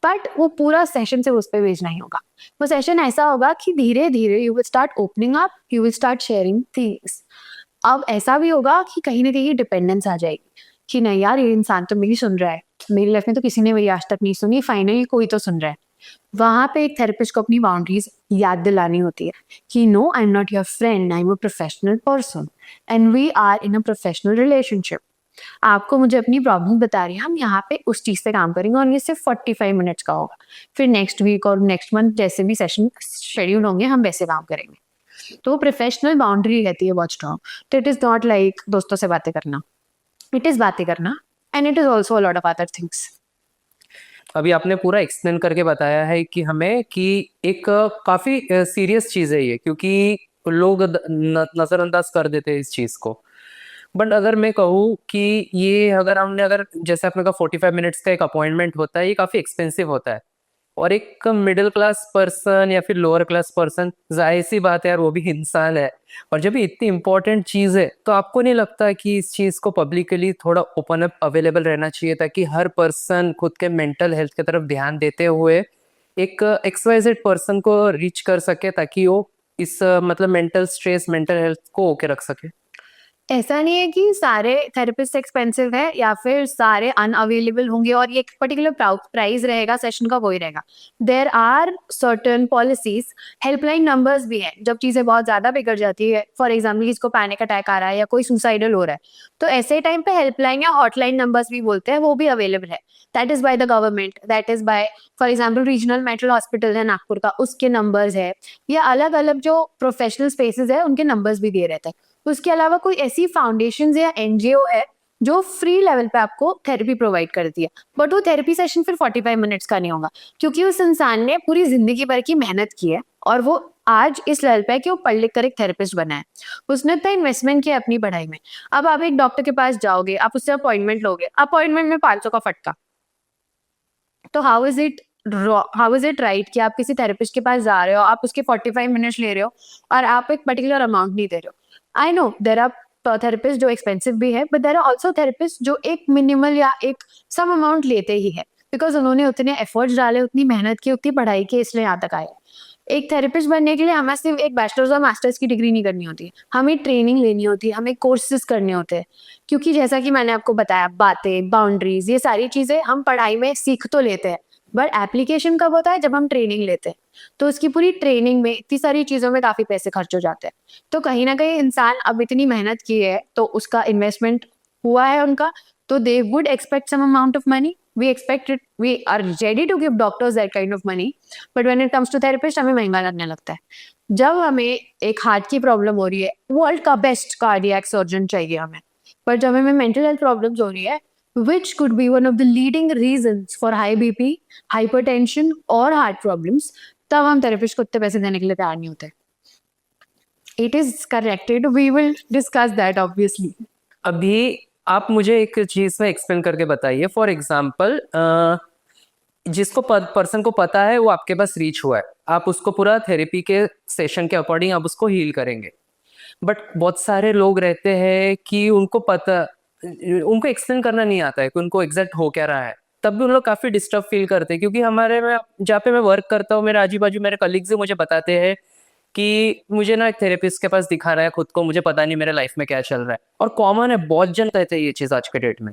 बट वो पूरा सेशन से उस पर बेस नहीं होगा। वो सेशन ऐसा होगा कि धीरे धीरे you will start opening up, you will start sharing things. अब ऐसा भी होगा कि कहीं ना कहीं डिपेंडेंस आ जाएगी कि नहीं यार, ये इंसान तो मेरी सुन रहा है, मेरी लाइफ में तो किसी ने मेरी आज तक नहीं सुनी, फाइनली कोई तो सुन रहा है। वहां पे एक थेरेपिस्ट को अपनी बाउंड्रीज याद दिलानी होती है कि no, I am not your friend, I am a professional person and we are in a professional relationship. आपको मुझे अपनी प्रॉब्लम बता रही है, हम यहाँ पे उस चीज पे काम करेंगे, और ये सिर्फ 45 मिनट्स का होगा। फिर नेक्स्ट वीक और नेक्स्ट मंथ जैसे भी सेशन शेड्यूल होंगे, हम वैसे काम करेंगे। तो प्रोफेशनल बाउंड्री रहती है बहुत स्ट्रॉन्ग। तो इट इज नॉट लाइक दोस्तों से बातें करना, इट इज बातें करना, and it is also a lot of other things. अभी आपने पूरा एक्सप्लेन करके बताया है कि हमें कि एक काफी सीरियस चीज है ये, क्योंकि लोग नजरअंदाज कर देते हैं इस चीज को। बट अगर मैं कहूँ कि ये अगर जैसे आपने कहा 45 मिनट्स का एक अपॉइंटमेंट होता है, ये काफी एक्सपेंसिव होता है। और एक मिडिल क्लास पर्सन या फिर लोअर क्लास पर्सन, जाहिर सी बात है यार, वो भी इंसान है। और जब ये इतनी इंपॉर्टेंट चीज है, तो आपको नहीं लगता कि इस चीज को पब्लिकली थोड़ा ओपन अप अवेलेबल रहना चाहिए, ताकि हर पर्सन खुद के मेंटल हेल्थ की तरफ ध्यान देते हुए एक एक्सवाइजेड पर्सन को रीच कर सके, ताकि वो इस मतलब मेंटल स्ट्रेस, मेंटल हेल्थ को ओके रख सके। ऐसा नहीं है कि सारे थेरेपिस्ट एक्सपेंसिव है या फिर सारे अनअवेलेबल होंगे और ये एक पर्टिकुलर प्राइस रहेगा सेशन का, वही रहेगा। There are certain policies, helpline numbers भी हैं जब चीजें बहुत ज्यादा बिगड़ जाती है। फॉर एग्जाम्पल किसको पैनिक अटैक आ रहा है या कोई सुसाइडल हो रहा है, तो ऐसे टाइम पे हेल्पलाइन या हॉटलाइन नंबर्स भी बोलते हैं, वो भी अवेलेबल है। That is by the government, that is by for example regional mental hospital है नागपुर का, उसके नंबर्स है, या अलग अलग जो प्रोफेशनल स्पेसेस है उनके नंबर्स भी दिए रहते हैं। उसके अलावा कोई ऐसी फाउंडेशन या एनजीओ है जो फ्री लेवल पे आपको थेरेपी प्रोवाइड करती है, बट वो थेरेपी सेशन फिर 45 मिनट्स का नहीं होगा, क्योंकि उस इंसान ने पूरी जिंदगी भर की मेहनत की है और वो आज इस लेवल पे है कि वो पढ़ लिख कर एक थेरेपिस्ट बना है। उसने इतना इन्वेस्टमेंट किया अपनी पढ़ाई में। अब आप एक डॉक्टर के पास जाओगे, आप उससे अपॉइंटमेंट लोगे, अपॉइंटमेंट में 500 का फटका, तो हाउ इज इट राइट कि आप किसी थेरेपिस्ट के पास जा रहे हो, आप उसके 45 मिनट्स ले रहे हो और आप एक पर्टिकुलर अमाउंट नहीं दे रहे हो। I know there are therapist जो एक्सपेंसिव भी है, but there are also therapist जो एक मिनिमल या एक सम अमाउंट लेते ही है, बिकॉज उन्होंने उतने एफर्ट्स डाले, उतनी मेहनत की, उतनी पढ़ाई की, इसलिए यहाँ तक आए। एक थेरेपिस्ट बनने के लिए हमें सिर्फ एक बैचलर्स और मास्टर्स की डिग्री नहीं करनी होती, हमें ट्रेनिंग लेनी होती है, हमें कोर्सेज करने होते हैं। क्योंकि जैसा कि मैंने आपको बताया, बातें, बाउंड्रीज, ये सारी चीजें हम पढ़ाई में सीख तो लेते हैं, बट एप्लीकेशन कब होता है? जब हम ट्रेनिंग लेते हैं। तो उसकी पूरी ट्रेनिंग में इतनी सारी चीजों में काफी पैसे खर्च हो जाते हैं। तो कहीं ना कहीं इंसान अब इतनी मेहनत की है तो उसका इन्वेस्टमेंट हुआ है उनका, तो they would expect some amount of money. We expect it, we are ready to give doctors that kind of money, but when it comes to therapist हमें महंगा लगने लगता है। जब हमें एक हार्ट की प्रॉब्लम हो रही है, वर्ल्ड का बेस्ट कार्डियक सर्जन चाहिए हमें, पर जब हमें मेंटल हेल्थ प्रॉब्लम्स हो रही है, which could be one of the leading reasons for high BP, hypertension और heart problems, तब हम थेरेपिस्ट को इतने पैसे देने के लिए तैयार नहीं होते। It is corrected, we will discuss that obviously. अभी आप मुझे एक चीज में एक्सप्लेन करके बताइए। फॉर एग्जाम्पल, जिसको पर्सन को पता है वो आपके पास रीच हुआ है, आप उसको पूरा थेरेपी के सेशन के अकॉर्डिंग आप उसको हील करेंगे। बट बहुत सारे लोग रहते हैं कि उनको एक्सप्लेन करना नहीं आता है कि उनको एग्जैक्ट हो क्या रहा है, तब भी उन लोग काफी डिस्टर्ब फील करते हैं। क्योंकि हमारे में जहाँ पे मैं वर्क करता हूँ, मेरे आजू बाजू मेरे कलीग्स मुझे बताते हैं कि मुझे ना एक थेरेपिस्ट के पास दिखाना है खुद को, मुझे पता नहीं मेरे लाइफ में क्या चल रहा है। और कॉमन है, बहुत जन कहते हैं ये चीज आज के डेट में।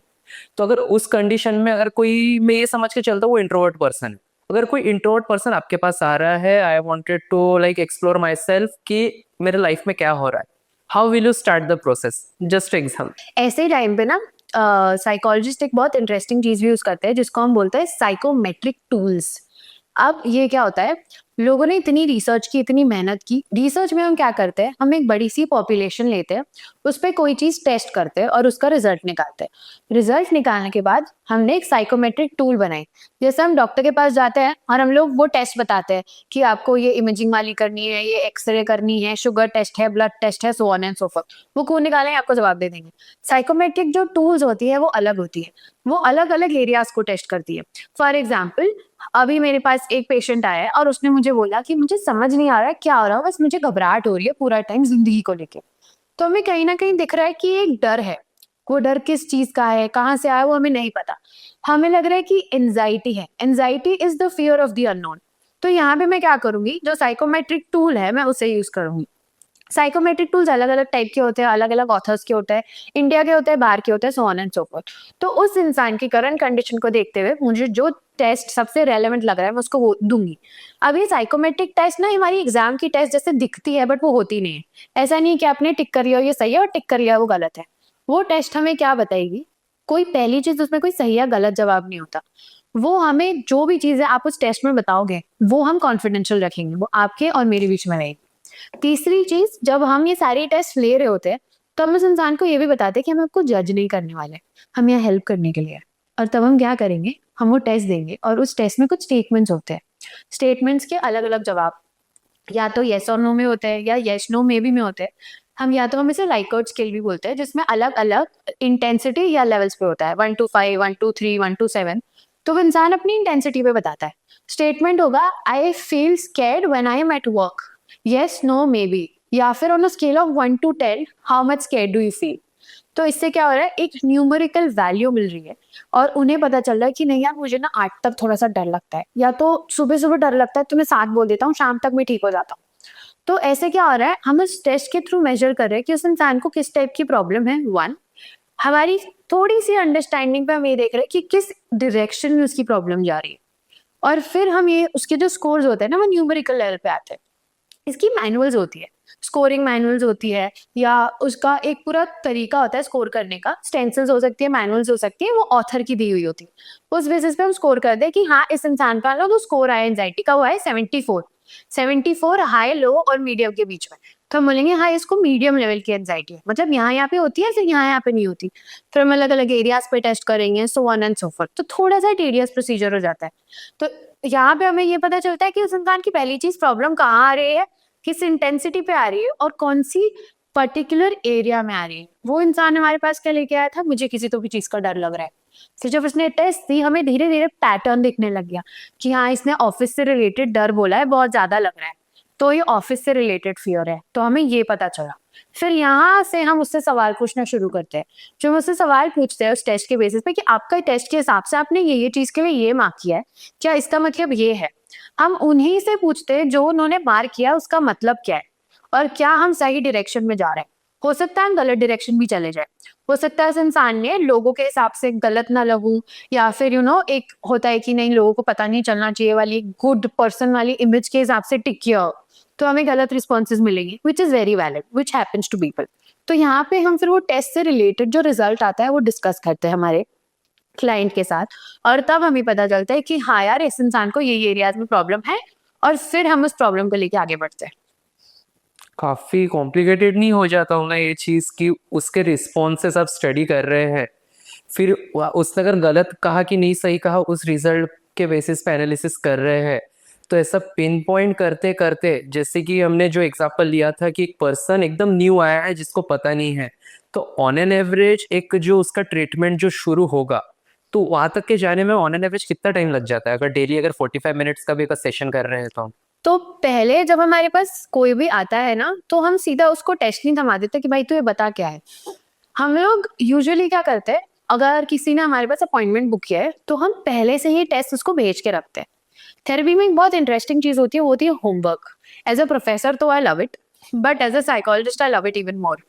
तो अगर उस कंडीशन में अगर कोई, मैं ये समझ के चलता हूँ वो इंट्रोवर्ट पर्सन है, अगर कोई इंट्रोवर्ट पर्सन आपके पास आ रहा है, I wanted to like explore myself कि मेरे लाइफ में क्या हो रहा है, how will you start the process? Just example. ऐसे टाइम पे ना साइकोलॉजिस्ट एक बहुत इंटरेस्टिंग चीज भी यूज करते हैं जिसको हम बोलते हैं साइकोमेट्रिक टूल्स। अब ये क्या होता है, लोगों ने इतनी रिसर्च की, इतनी मेहनत की। रिसर्च में हम क्या करते हैं, हम एक बड़ी सी पॉपुलेशन लेते हैं, उस पे कोई चीज टेस्ट करते हैं और उसका रिजल्ट निकालते हैं। रिजल्ट निकालने के बाद हमने एक साइकोमेट्रिक टूल बनाई। जैसे हम डॉक्टर के पास जाते हैं और हम लोग वो टेस्ट बताते हैं कि आपको ये इमेजिंग वाली करनी है, ये एक्सरे करनी है, शुगर टेस्ट है, ब्लड टेस्ट है, सो ऑन एंड सो फोर्थ। वो खून निकालेंगे, आपको जवाब दे देंगे। साइकोमेट्रिक जो टूल्स होती है वो अलग होती है, वो अलग अलग एरियाज को टेस्ट करती है। फॉर एग्जाम्पल, अभी मेरे पास एक पेशेंट आया है और उसने मुझे बोला कि मुझे समझ नहीं आ रहा है क्या हो रहा है, बस मुझे घबराहट हो रही है पूरा टाइम जिंदगी को लेके। तो हमें कहीं ना कहीं दिख रहा है कि एक डर है। वो डर किस चीज का है, कहाँ से आया, वो हमें नहीं पता। हमें लग रहा है कि एंजाइटी है। Anxiety is the fear of the unknown. तो यहाँ पे मैं क्या करूंगी, जो साइकोमेट्रिक टूल है मैं उसे यूज करूंगी। साइकोमेट्रिक टूल्स अलग अलग टाइप के होते हैं, अलग अलग ऑथर्स के होते हैं, इंडिया के होते हैं, बाहर के होते हैं, सो ऑन एंड सो फोर्थ। तो उस इंसान की करंट कंडीशन को देखते हुए मुझे जो टेस्ट सबसे रेलेवेंट लग रहा है मैं उसको वो दूंगी। अब ये साइकोमेट्रिक टेस्ट ना हमारी एग्जाम की टेस्ट जैसे दिखती है, बट वो होती नहीं है। ऐसा नहीं है कि आपने टिक कर लिया ये सही है और टिक कर लिया वो गलत है। वो टेस्ट हमें क्या बताएगी, कोई पहली चीज उसमें कोई सही या गलत जवाब नहीं होता। वो हमें जो भी चीजें आप उस टेस्ट में बताओगे वो हम कॉन्फिडेंशियल रखेंगे, वो आपके और मेरे बीच में रहेगी। तीसरी चीज, जब हम ये सारी टेस्ट ले रहे होते हैं तो हम उस इंसान को ये भी बताते हैं कि हम आपको जज नहीं करने वाले, हम यहाँ हेल्प करने के लिए हैं। और तब हम क्या करेंगे, हम वो टेस्ट देंगे और उस टेस्ट में कुछ स्टेटमेंट्स होते हैं। स्टेटमेंट्स के अलग अलग जवाब या तो येस और नो में होते हैं या येस नो में भी में होते हैं। हम इसे लाइकर्ट स्केल भी बोलते हैं, जिसमें अलग अलग इंटेंसिटी या लेवल्स पे होता है, 1 to 5, 1 to 3, 1 to 7। तो वो इंसान अपनी इंटेंसिटी पे बताता है। स्टेटमेंट होगा, I feel scared when I am at work, yes no maybe, या फिर on a scale of 1 to 10 how much scared do you feel. तो इससे क्या हो रहा है, एक न्यूमेरिकल वैल्यू मिल रही है और उन्हें पता चल रहा है कि नहीं यार मुझे ना 8 तक थोड़ा सा डर लगता है, या तो सुबह सुबह डर लगता है तो मैं 7 बोल देता हूँ, शाम तक मैं ठीक हो जाता हूँ। तो ऐसे क्या हो रहा है, हम इस टेस्ट के थ्रू मेजर कर रहे हैं कि उस इंसान को किस टाइप की प्रॉब्लम है। वन, हमारी थोड़ी सी अंडरस्टैंडिंग पे हम ये देख रहे हैं कि किस डायरेक्शन में उसकी प्रॉब्लम जा रही है। और फिर हम ये उसके जो स्कोर्स होते हैं ना वो न्यूमेरिकल लेवल पे आते हैं। इसकी मैनुअल्स होती है, स्कोरिंग मैनुअल्स होती है, या उसका एक पूरा तरीका होता है स्कोर करने का। स्टेंसिल्स हो सकती है, मैनुअल्स हो सकती है, वो ऑथर की दी हुई होती है। उस बेसिस पे हम स्कोर कर दे कि हाँ इस इंसान का ना जो स्कोर आया एंजाइटी का वो है 74। 74 हाई, लो और मीडियम के बीच में। तो हम बोलेंगे हाँ इसको मीडियम लेवल की एंजाइटी है, मतलब यहाँ पे होती है, फिर यहाँ पे नहीं होती। फिर हम अलग अलग एरियाज पे टेस्ट करेंगे, सो ऑन एंड सो फॉर्थ। तो थोड़ा सा टीडियस प्रोसीजर हो जाता है। तो यहाँ पे हमें ये पता चलता है कि उस इंसान की पहली चीज प्रॉब्लम कहाँ आ रही है, किस इंटेंसिटी पे आ रही है और कौन सी पर्टिकुलर एरिया में आ रही है। वो इंसान हमारे पास क्या लेके आया था, मुझे किसी तो भी चीज का डर लग रहा है। फिर जब उसने टेस्ट दी हमें धीरे धीरे पैटर्न दिखने लग गया कि हाँ इसने ऑफिस से रिलेटेड डर बोला है, बहुत ज्यादा लग रहा है, तो ये ऑफिस से रिलेटेड फियर है। तो हमें ये पता चला। फिर यहाँ से हम उससे सवाल पूछना शुरू करते हैं। जो हम उससे सवाल पूछते हैं उस टेस्ट के बेसिस पे कि आपका टेस्ट के हिसाब से आपने ये चीज के लिए ये मार्क किया है, क्या इसका मतलब ये है। हम उन्हीं से पूछते हैं जो उन्होंने मार्क किया उसका मतलब क्या है और क्या हम सही डायरेक्शन में जा रहे हैं। हो सकता है हम गलत डायरेक्शन भी चले जाए। हो सकता है इस इंसान ने लोगों के हिसाब से गलत ना लगूं, या फिर एक होता है कि नहीं लोगों को पता नहीं चलना चाहिए वाली गुड पर्सन वाली इमेज के हिसाब से टिक किया हो, तो हमें गलत रिस्पॉन्सेज मिलेंगे, which is very valid, which happens to people. तो यहाँ पे हम फिर वो टेस्ट से रिलेटेड जो रिजल्ट आता है वो डिस्कस करते हैं हमारे क्लाइंट के साथ। और तब हमें पता चलता है कि हाँ यार इस इंसान को ये एरियाज में प्रॉब्लम है, और फिर हम उस प्रॉब्लम को लेके आगे बढ़ते हैं। काफी कॉम्प्लिकेटेड नहीं हो जाता होगा ये चीज कि उसके रिस्पॉन्सेस आप स्टडी कर रहे हैं, फिर उसने अगर गलत कहा कि नहीं सही कहा उस रिजल्ट के बेसिस पे एनालिसिस कर रहे हैं। तो ऐसा पिन पॉइंट करते करते, जैसे कि हमने जो एग्जांपल लिया था कि एक पर्सन एकदम न्यू आया है जिसको पता नहीं है, तो ऑन एन एवरेज एक जो उसका ट्रीटमेंट जो शुरू होगा तो वहां तक के जाने में ऑन एन एवरेज कितना टाइम लग जाता है, अगर डेली अगर 45 मिनट्स का भी एक सेशन कर रहे हैं तो हम। तो पहले जब हमारे पास कोई भी आता है ना तो हम सीधा उसको टेस्ट नहीं थमा देते कि भाई तू ये बता क्या है। हम लोग यूजुअली क्या करते हैं, अगर किसी ने हमारे पास अपॉइंटमेंट बुक किया है तो हम पहले से ही टेस्ट उसको भेज के रखते हैं। थेरेपी में एक बहुत इंटरेस्टिंग चीज होती है, वो होती है होमवर्क। एज अ प्रोफेसर तो I love it, but as a psychologist I love it even more.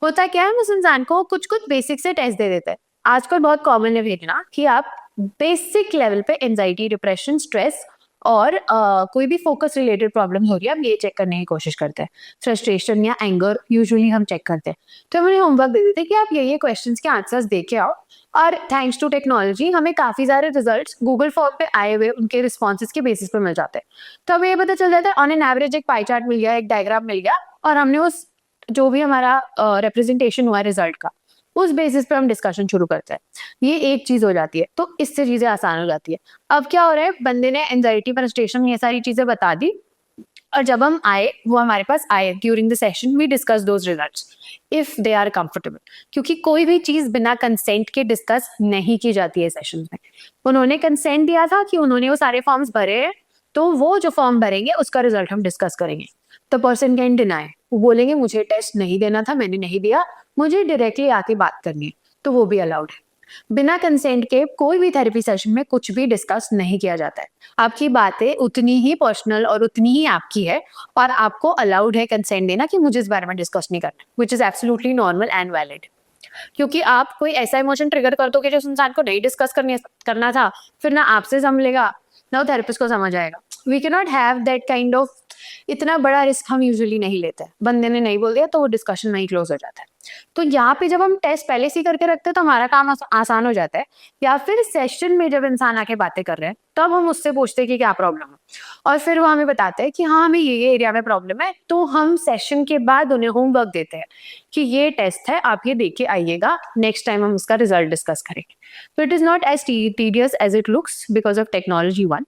होता क्या है, हम उस इंसान को कुछ कुछ बेसिक से टेस्ट दे देते हैं। आजकल बहुत कॉमन है भेजना कि आप बेसिक लेवल पे एंजाइटी, डिप्रेशन, स्ट्रेस और कोई भी फोकस रिलेटेड प्रॉब्लम हो रही है, हम ये चेक करने की कोशिश करते हैं। फ्रस्ट्रेशन या एंगर यूजुअली हम चेक करते हैं। तो हम उन्हें होमवर्क दे देते हैं कि आप ये क्वेश्चंस के आंसर्स दे के आओ, और थैंक्स टू टेक्नोलॉजी हमें काफ़ी सारे रिजल्ट्स गूगल फॉर्म पे आए हुए उनके रिस्पॉन्सेज के बेसिस पे मिल जाते हैं। तो हमें ये पता चल जाता है, ऑन एन एवरेज एक पाई चार्ट मिल गया, एक डायग्राम मिल गया, और हमने उस जो भी हमारा रिप्रेजेंटेशन हुआ रिजल्ट का, उस बेसिस पे हम डिस्कशन शुरू करते हैं। ये एक चीज हो जाती है, तो इससे चीजें आसान हो जाती है। अब क्या हो रहा है, बंदे ने एंजाइटी, फ्रस्ट्रेशन, ये सारी चीजें बता दी, और जब हम आए, वो हमारे पास आए during the session, we discuss those results if they are comfortable, क्योंकि कोई भी चीज बिना कंसेंट के डिस्कस नहीं की जाती है सेशन में। उन्होंने कंसेंट दिया था कि उन्होंने वो सारे फॉर्म्स भरे हैं, तो वो जो फॉर्म भरेंगे उसका रिजल्ट हम डिस्कस करेंगे। द पर्सन कैन डिनाई, वो बोलेंगे मुझे टेस्ट नहीं देना था, मैंने नहीं दिया, मुझे डायरेक्टली आके बात करनी है, तो वो भी अलाउड है। बिना कंसेंट के कोई भी थेरेपी सेशन में कुछ भी डिस्कस नहीं किया जाता है। आपकी बातें उतनी ही पर्सनल और उतनी ही आपकी है, और आपको अलाउड है कंसेंट देना कि मुझे इस बारे में डिस्कस नहीं करना, which is absolutely normal and valid. क्योंकि आप कोई ऐसा इमोशन ट्रिगर कर दोगे जो उस इंसान को नहीं डिस्कस करना था, फिर ना आपसे समझेगा ना थेरेपिस्ट को समझ आएगा। We can not have that kind of, इतना बड़ा रिस्क हम यूजुअली नहीं लेते हैं। बंदे ने नहीं बोल दिया तो वो डिस्कशन नहीं क्लोज हो जाता है। तो यहाँ पे जब हम टेस्ट पहले से ही करके रखते हैं तो हमारा काम आसान हो जाता है। या फिर सेशन में जब इंसान आके बातें कर रहे हैं, तब हम उससे पूछते हैं कि क्या प्रॉब्लम है, और फिर वो हमें बताते हैं कि हाँ हमें ये एरिया में प्रॉब्लम है। तो हम सेशन के बाद उन्हें होमवर्क देते हैं कि ये टेस्ट है, आप ये देख के आइएगा, नेक्स्ट टाइम हम उसका रिजल्ट डिस्कस करेंगे। तो it is not as tedious as it looks because of technology one,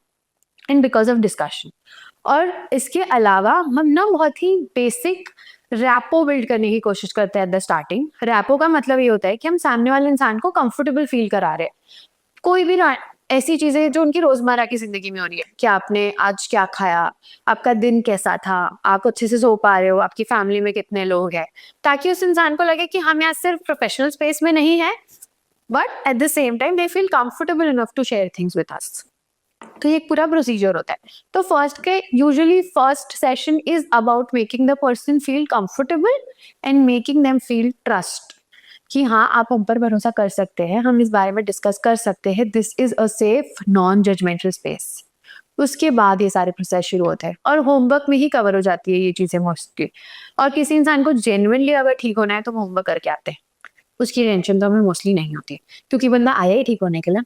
and because of discussion. और इसके अलावा हम ना बहुत ही बेसिक रैपो बिल्ड करने की कोशिश करते हैं एट द स्टार्टिंग। रैपो का मतलब ये होता है कि हम सामने वाले इंसान को कंफर्टेबल फील करा रहे हैं। कोई भी ऐसी चीजें जो उनकी रोजमर्रा की जिंदगी में हो रही है, कि आपने आज क्या खाया, आपका दिन कैसा था, आप अच्छे से सो पा रहे हो, आपकी फैमिली में कितने लोग हैं, ताकि उस इंसान को लगे कि हम यहाँ सिर्फ प्रोफेशनल स्पेस में नहीं है, but at the same time they feel comfortable enough to share things with us. तो ये एक पूरा प्रोसीजर होता है। तो usually first session is about making the person feel comfortable and making them feel trust, कि हाँ आप हम पर भरोसा कर सकते हैं, हम इस बारे में डिस्कस कर सकते हैं, this is a safe non judgemental space. उसके बाद ये सारे प्रोसेस शुरू होते हैं, और होमवर्क में ही कवर हो जाती है ये चीजें मोस्टली। और किसी इंसान को जेन्युइनली अगर ठीक होना है तो होमवर्क करके आते हैं, उसकी टेंशन तो हमें मोस्टली नहीं होती, क्योंकि बंदा आया ही ठीक होने के लिए।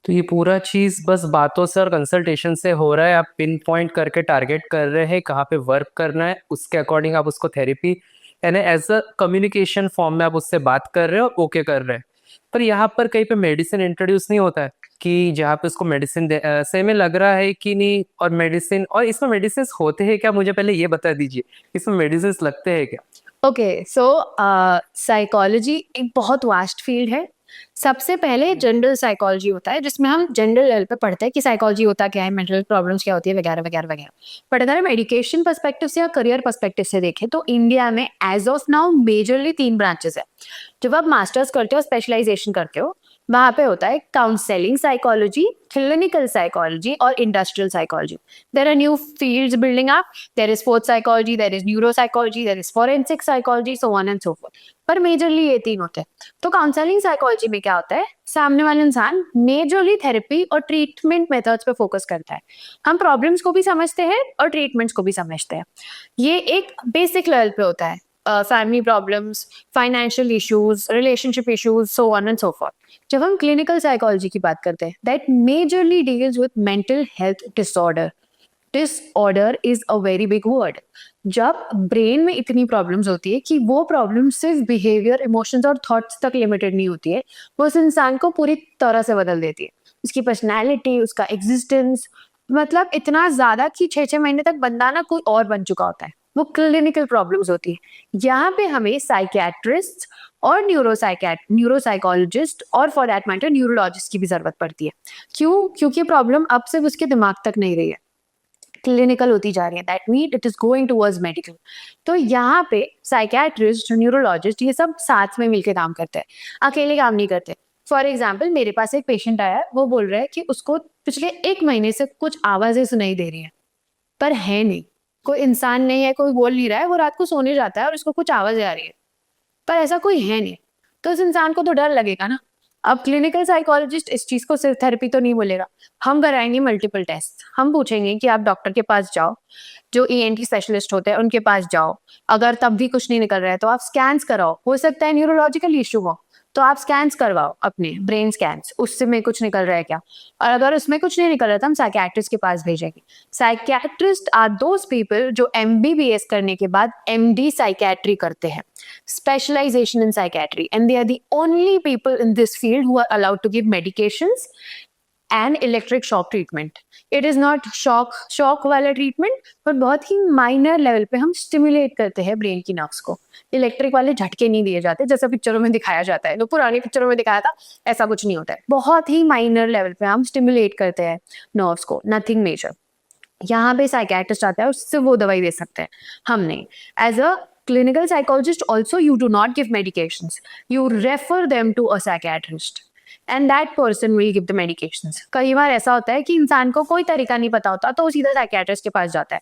तो ये पूरा चीज़ बस बातों से और कंसल्टेशन से हो रहा है। आप पिन पॉइंट करके टारगेट कर रहे हैं कहाँ पे वर्क करना है, उसके अकॉर्डिंग आप उसको थेरेपी यानी एज अ कम्युनिकेशन फॉर्म में आप उससे बात कर रहे हो और ओके कर रहे हैं। पर यहाँ पर कहीं पे मेडिसिन इंट्रोड्यूस नहीं होता है कि जहाँ पे उसको मेडिसिन सही में लग रहा है कि नहीं, और मेडिसिन, और इसमें मेडिसिन होते हैं क्या, मुझे पहले ये बता दीजिए, इसमें मेडिसिन लगते हैं क्या? ओके, सो साइकोलॉजी एक बहुत वास्ट फील्ड है। सबसे पहले जनरल साइकोलॉजी होता है, जिसमें हम जनरल लेवल पे पढ़ते हैं कि साइकोलॉजी होता क्या है, मेंटल प्रॉब्लम्स क्या होती है, वगैरह वगैरह वगैरह। बट अगर हम एजुकेशन पर्सपेक्टिव से या करियर पर्सपेक्टिव से देखें तो इंडिया में as of now majorly 3 branches है। जब आप मास्टर्स करते हो, स्पेशलाइजेशन करते हो, वहां पे होता है काउंसलिंग साइकोलॉजी, क्लिनिकल साइकोलॉजी और industrial psychology. There are new fields building up, there is sports psychology, there is neuro psychology, there is forensic psychology, so on and so forth. पर मेजरली ये 3 होते हैं। तो काउंसलिंग साइकोलॉजी में क्या होता है, सामने वाले इंसान मेजरली थेरेपी और ट्रीटमेंट मेथड्स पे फोकस करता है। हम प्रॉब्लम्स को भी समझते हैं और ट्रीटमेंट्स को भी समझते हैं। ये एक बेसिक लेवल पे होता है। Family problems, financial issues, relationship issues, so on and so fourth. जब हम क्लिनिकल साइकोलॉजी की बात करते हैं, that majorly deals with mental health disorder. Disorder is a very big word. जब ब्रेन में इतनी प्रॉब्लम्स होती है कि वो प्रॉब्लम सिर्फ बिहेवियर, इमोशंस और थॉट्स तक लिमिटेड नहीं होती है, वो उस इंसान को पूरी तरह से बदल देती है। उसकी पर्सनैलिटी, उसका एग्जिस्टेंस, मतलब इतना ज्यादा कि 6-6 महीने तक बंदा ना कोई और बन चुका होता है। वो क्लिनिकल प्रॉब्लम्स होती है। यहाँ पे हमें साइकियाट्रिस्ट और न्यूरोसाइकोलॉजिस्ट और फॉर दैट मैटर न्यूरोलॉजिस्ट की भी जरूरत पड़ती है। क्यों? क्योंकि प्रॉब्लम अब सिर्फ उसके दिमाग तक नहीं रही है, क्लिनिकल होती जा रही है। That mean it is going towards medical. तो यहाँ पे साइकियाट्रिस्ट, न्यूरोलॉजिस्ट, ये सब साथ में मिलकर काम करते हैं, अकेले काम नहीं करते। फॉर एग्जाम्पल, मेरे पास एक पेशेंट आया है, वो बोल रहा है कि उसको पिछले 1 महीने से कुछ आवाजें सुनाई दे रही हैं, पर है नहीं, कोई इंसान नहीं है, कोई बोल नहीं रहा है। वो रात को सोने जाता है और उसको कुछ आवाजें आ रही है, पर ऐसा कोई है नहीं। तो उस इंसान को तो डर लगेगा ना। अब क्लिनिकल साइकोलॉजिस्ट इस चीज को सिर्फ थेरेपी तो नहीं बोलेगा, हम कराएंगे मल्टीपल टेस्ट। हम पूछेंगे कि आप डॉक्टर के पास जाओ, जो ईएनटी स्पेशलिस्ट होते हैं उनके पास जाओ, अगर तब भी कुछ नहीं निकल रहा है तो आप स्कैन्स कराओ, हो सकता है न्यूरोलॉजिकल इशू हो तो आप स्कैन्स करवाओ, अपने ब्रेन स्कैन्स, उससे में कुछ निकल रहा है क्या, और अगर उसमें कुछ नहीं निकल रहा तो हम साइकियाट्रिस्ट के पास भेजेंगे। साइकियाट्रिस्ट आर दोज पीपल जो एमबीबीएस करने के बाद एमडी साइकियाट्री करते हैं, specialization in psychiatry, and they are the only people in this field who are allowed to give medications and electric shock treatment. It is not shock वाला treatment, but बहुत ही minor level पे हम stimulate करते हैं brain की nerves को। Electric वाले झटके नहीं दिए जाते जैसा पिक्चरों में दिखाया जाता है, जो पुरानी पिक्चरों में दिखाया था ऐसा कुछ नहीं होता है, बहुत ही माइनर लेवल पे हम स्टिमुलेट करते हैं नर्व्स को, नथिंग मेजर। यहाँ पे साइकियाट्रिस्ट आता है, उससे वो दवाई दे सकते हैं, हम नहीं। As a clinical psychologist also, you do not give medications, you refer them to a psychiatrist and that person will give the medications। कई बार ऐसा होता है कि इंसान को कोई तरीका नहीं पता होता तो वो सीधा साइकियाट्रिस्ट के पास जाता है,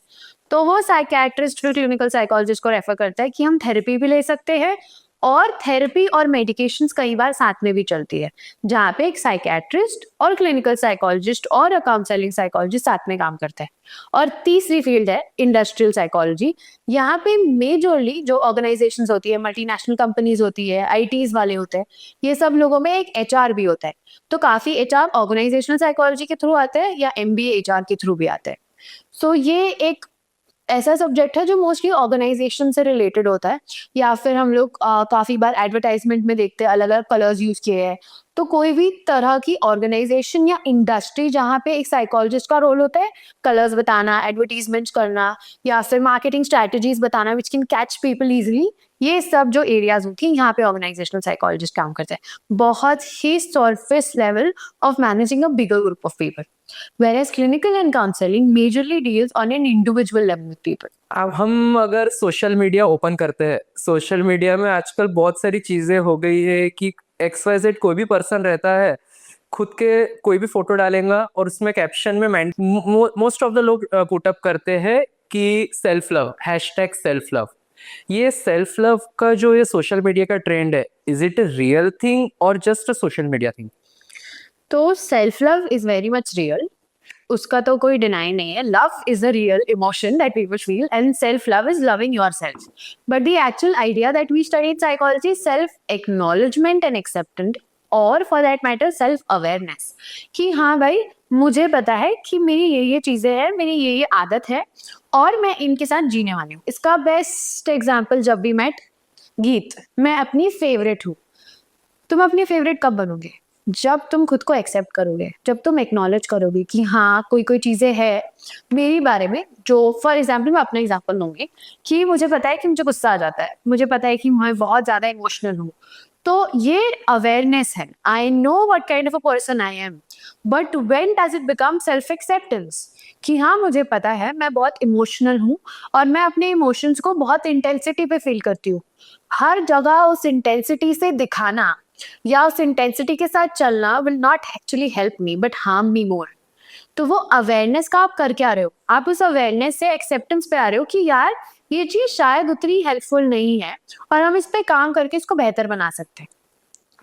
तो वो साइकियाट्रिस्ट फिर क्लिनिकल साइकोलॉजिस्ट को रेफर करता है कि हम थेरेपी भी ले सकते हैं, और थेरेपी और मेडिकेशंस कई बार साथ में भी चलती है, जहाँ पे एक साइकियाट्रिस्ट और क्लिनिकल साइकोलॉजिस्ट और काउंसलिंग साइकोलॉजिस्ट साथ में काम करते हैं। और तीसरी फील्ड है इंडस्ट्रियल साइकोलॉजी। यहाँ पे मेजरली जो ऑर्गेनाइजेशंस होती है, मल्टीनेशनल कंपनीज होती है, आईटीज वाले होते हैं, ये सब लोगों में एक एचआर भी होता है, तो काफी एचआर ऑर्गेनाइजेशनल साइकोलॉजी के थ्रू आते हैं या एमबीए एचआर के थ्रू भी आते हैं। सो ये एक ऐसा सब्जेक्ट है जो मोस्टली ऑर्गेनाइजेशन से रिलेटेड होता है, या फिर हम लोग काफी बार एडवर्टाइजमेंट में देखते हैं अलग अलग कलर्स यूज किए हैं, तो कोई भी तरह की ऑर्गेनाइजेशन या इंडस्ट्री जहाँ पे एक साइकोलॉजिस्ट का रोल होता है कलर्स बताना, एडवर्टीजमेंट्स करना, या फिर मार्केटिंग स्ट्रेटजीज बताना which can catch people easily, ये सब जो एरियाज होती हैं यहाँ पे ऑर्गेनाइजेशनल साइकोलॉजिस्ट काम करते हैं, बहुत ही surface level of managing a bigger group of people, whereas clinical and counseling majorly deals on an individual level with people। अब हम अगर सोशल मीडिया ओपन करते हैं, सोशल मीडिया में आजकल बहुत सारी चीज़ें हो गई है कि XYZ कोई भी पर्सन रहता है, खुद के कोई भी फोटो डालेगा और उसमें कैप्शन में मोस्ट ऑफ द लोग पुट अप करते हैं कि self love, hashtag self love. ये सेल्फ लव का जो ये सोशल मीडिया का ट्रेंड है, is it a real thing or just a social media thing? तो self love is very much real, उसका तो कोई डिनाई नहीं है। Love is a real emotion that people feel and self love is loving yourself, but the actual idea that we study in psychology self acknowledgement and acceptance, or for that matter self awareness, कि हाँ भाई मुझे पता है कि मेरी ये चीजें हैं, मेरी ये आदत है और मैं इनके साथ जीने वाली हूँ। इसका बेस्ट एग्जाम्पल जब भी मैं गीत, मैं अपनी फेवरेट हूँ, तुम अपनी फेवरेट कब बनोगे? जब तुम खुद को एक्सेप्ट करोगे, जब तुम एक्नॉलेज करोगे कि हाँ कोई कोई चीजें हैं मेरी बारे में, जो फॉर एग्जाम्पल मैं अपना एग्जाम्पल लूंगी कि मुझे पता है कि मुझे गुस्सा आ जाता है, मुझे पता है कि मैं बहुत ज्यादा इमोशनल हूँ, तो ये अवेयरनेस है, I know what kind of a person I M, but when does it become self acceptance, कि हाँ मुझे पता है मैं बहुत इमोशनल हूँ और मैं अपने इमोशंस को बहुत इंटेंसिटी पे फील करती हूँ, हर जगह उस इंटेंसिटी से दिखाना या उस इंटेंसिटी के साथ चलना will not actually help me but harm me more. तो वो अवेयरनेस का आप कर क्या रहे हो, आप उस अवेयरनेस से एक्सेप्टेंस पे आ रहे हो कि यार ये चीज शायद उतनी हेल्पफुल नहीं है और हम इस पे काम करके इसको बेहतर बना सकते हैं।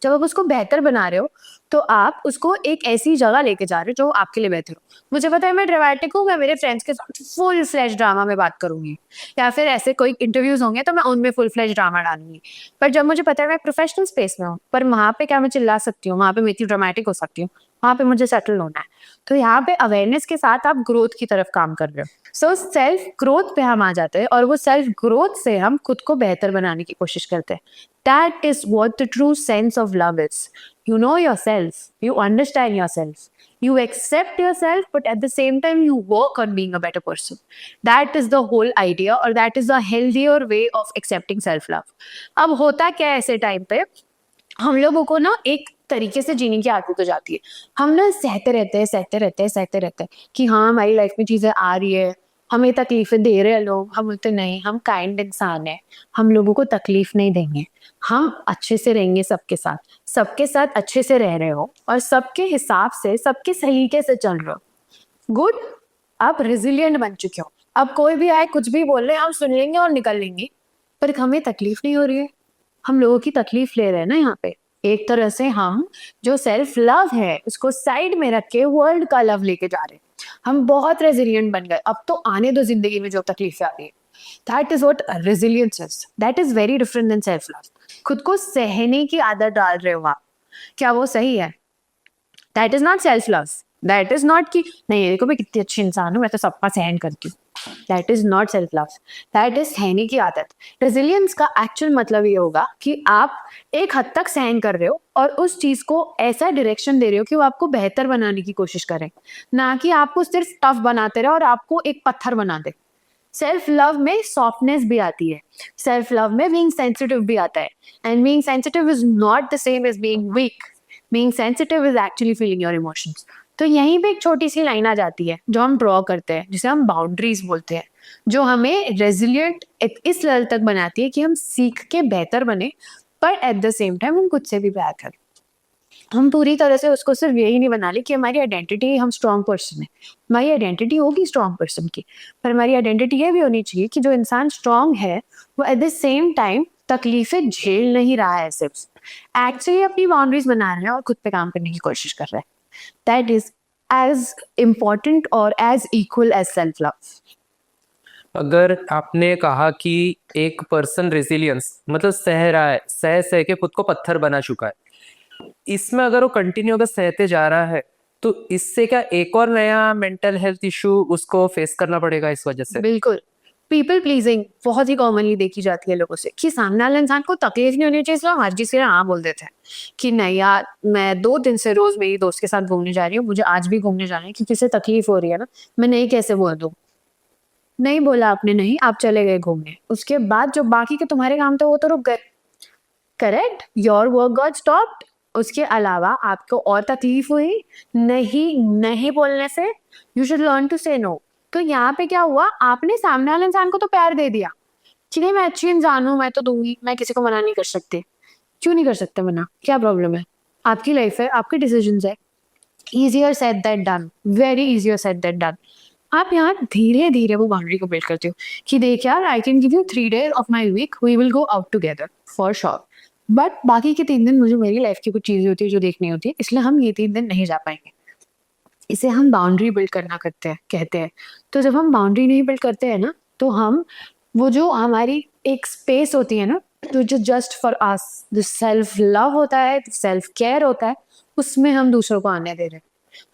जब आप उसको बेहतर बना रहे हो तो आप उसको एक ऐसी जगह लेके जा रहे हो जो आपके लिए बेहतर हो। मुझे पता है मैं ड्रामेटिक हूँ, मैं मेरे फ्रेंड्स के साथ फुल फ्लैश ड्रामा में बात करूंगी, या फिर ऐसे कोई इंटरव्यूज होंगे तो मैं उनमें फुल फ्लैश ड्रामा डालूंगी, पर जब मुझे पता है मैं प्रोफेशनल स्पेस में हूँ, पर वहाँ पे क्या मैं चिल्ला सकती हूँ, वहाँ पे मैं इतनी ड्रामेटिक हो सकती हूँ, वहाँ पे मुझे सेटल होना है। तो यहाँ पे अवेयरनेस के साथ आप ग्रोथ की तरफ काम कर रहे हो। सो सेल्फ ग्रोथ पे हम आ जाते हैं और वो सेल्फ ग्रोथ से हम खुद को बेहतर बनाने की कोशिश करते हैं। That is what the true sense of love is. You know yourself, you understand yourself, you accept yourself, but at the same time you work on being a better person. That is the whole idea, or that is a healthier way of accepting self-love. अब होता क्या है ऐसे time पे, हम लोगों को ना एक तरीके से जीने की आदत हो जाती है, हम ना सहते रहते हैं कि हाँ हमारी लाइफ में चीजें आ रही है, हमें तकलीफें दे रहे हैं लोग, हम बोलते नहीं हम काइंड इंसान है, हम लोगों को तकलीफ नहीं देंगे, हम अच्छे से रहेंगे सबके साथ अच्छे से रह रहे हो और सबके हिसाब से सबके सलीके से चल रहे हो, गुड, आप रेजिलिएंट बन चुके हो। अब कोई भी आए कुछ भी बोल रहे हैं हम सुन लेंगे और निकल लेंगे, पर हमें तकलीफ नहीं हो रही है, हम लोगों की तकलीफ ले रहे हैं ना यहाँ पे, एक तरह से हम जो सेल्फ लव है उसको साइड में रख के वर्ल्ड का लव लेके जा रहे हैं। हम बहुत रेजिलियंट बन गए, अब तो आने दो जिंदगी में जो तकलीफें आ रही है। That is what resilience is, that is very different than self love. खुद को सहने की आदत डाल रहे हो आप, क्या वो सही है? That is not self love. That is not कि नहीं देखो मैं कितनी अच्छी इंसान हूँ, मैं तो सबका सहन करती हूँ। That is not self love, that is सहने की आदत। रेजिलियंस का एक्चुअल मतलब ये होगा कि आप एक हद तक सहन कर रहे हो और उस चीज को ऐसा डायरेक्शन दे रहे हो कि वो आपको बेहतर बनाने की कोशिश करे, ना कि आपको सिर्फ टफ बनाते रहे और आपको एक पत्थर बना दे। सेल्फ लव में सॉफ्टनेस भी आती है, सेल्फ लव में बीइंग सेंसिटिव भी आता है। And being sensitive is not the same as being weak. Being sensitive is actually feeling your emotions. तो यहीं पे एक छोटी सी लाइन आ जाती है जो हम ड्रॉ करते हैं, जिसे हम बाउंड्रीज बोलते हैं, जो हमें रेजिलियंट इस लेवल तक बनाती है कि हम सीख के बेहतर बने, पर एट द सेम टाइम हम खुद से भी प्यार करें। हम पूरी तरह से उसको सिर्फ यही नहीं बना ले कि हमारी आइडेंटिटी हम स्ट्रॉन्ग पर्सन है। हमारी आइडेंटिटी होगी स्ट्रॉन्ग पर्सन की, पर हमारी आइडेंटिटी ये भी होनी चाहिए कि जो इंसान स्ट्रॉन्ग है वो एट द सेम टाइम तकलीफें झेल नहीं रहा है, सिर्फ एक्चुअली अपनी बाउंड्रीज बना रहा है और खुद पे काम करने की कोशिश कर रहा है। दैट इज एज इम्पोर्टेंट और as equal as self love. अगर आपने कहा कि एक पर्सन रेजिलियंस मतलब सह रहा है, सह सह के खुद को पत्थर बना चुका है, इसमें अगर वो कंटिन्यू अगर सहते जा रहा है तो इससे क्या एक और नया मेंटल हेल्थ इशू उसको फेस करना पड़ेगा इस वजह से? बिल्कुल। पीपल प्लीजिंग बहुत ही कॉमनली देखी जाती है लोगों से, कि सामने वाले इंसान को तकलीफ नहीं होनी चाहिए इसलिए हम हर चीज के लिए हाँ बोल देते हैं कि नहीं यार मैं 2 दिन से रोज मेरी दोस्त के साथ घूमने जा रही हूँ, मुझे आज भी घूमने जाना है क्योंकि इसे तकलीफ हो रही है ना, मैं नहीं कैसे बोल दूँ? नहीं बोला आपने नहीं, आप चले गए घूमने, उसके बाद जो बाकी के तुम्हारे काम थे वो तो रुक गए। Correct, your work got stopped. उसके अलावा आपको और तकलीफ हुई नहीं नहीं बोलने से। यू शुड लर्न टू से नो। तो यहाँ पे क्या हुआ, आपने सामने वाले इंसान को तो प्यार दे दिया कि नहीं मैं अच्छी इंसान हूँ, मैं तो दूंगी, मैं किसी को मना नहीं कर सकती। क्यों नहीं कर सकते मना, क्या प्रॉब्लम है? आपकी लाइफ है, आपके डिसीजंस है। easier said than done, very easier said than done। आप यहाँ धीरे धीरे वो बाउंड्री को बिल्ड करते हो कि देख यार I can give you 3 days of my week, we will go out together for sure, but बाकी के 3 दिन मुझे मेरी लाइफ की कुछ चीजें होती है जो देखनी होती है, इसलिए हम ये 3 दिन नहीं जा पाएंगे। इसे हम बाउंड्री बिल्ड करना करते हैं कहते हैं। तो जब हम बाउंड्री नहीं बिल्ड करते हैं ना, तो हम वो जो हमारी एक स्पेस होती है ना, तो जो जस्ट फॉर अस जो सेल्फ लव होता है, सेल्फ केयर होता है, उसमें हम दूसरों को आने दे रहे हैं।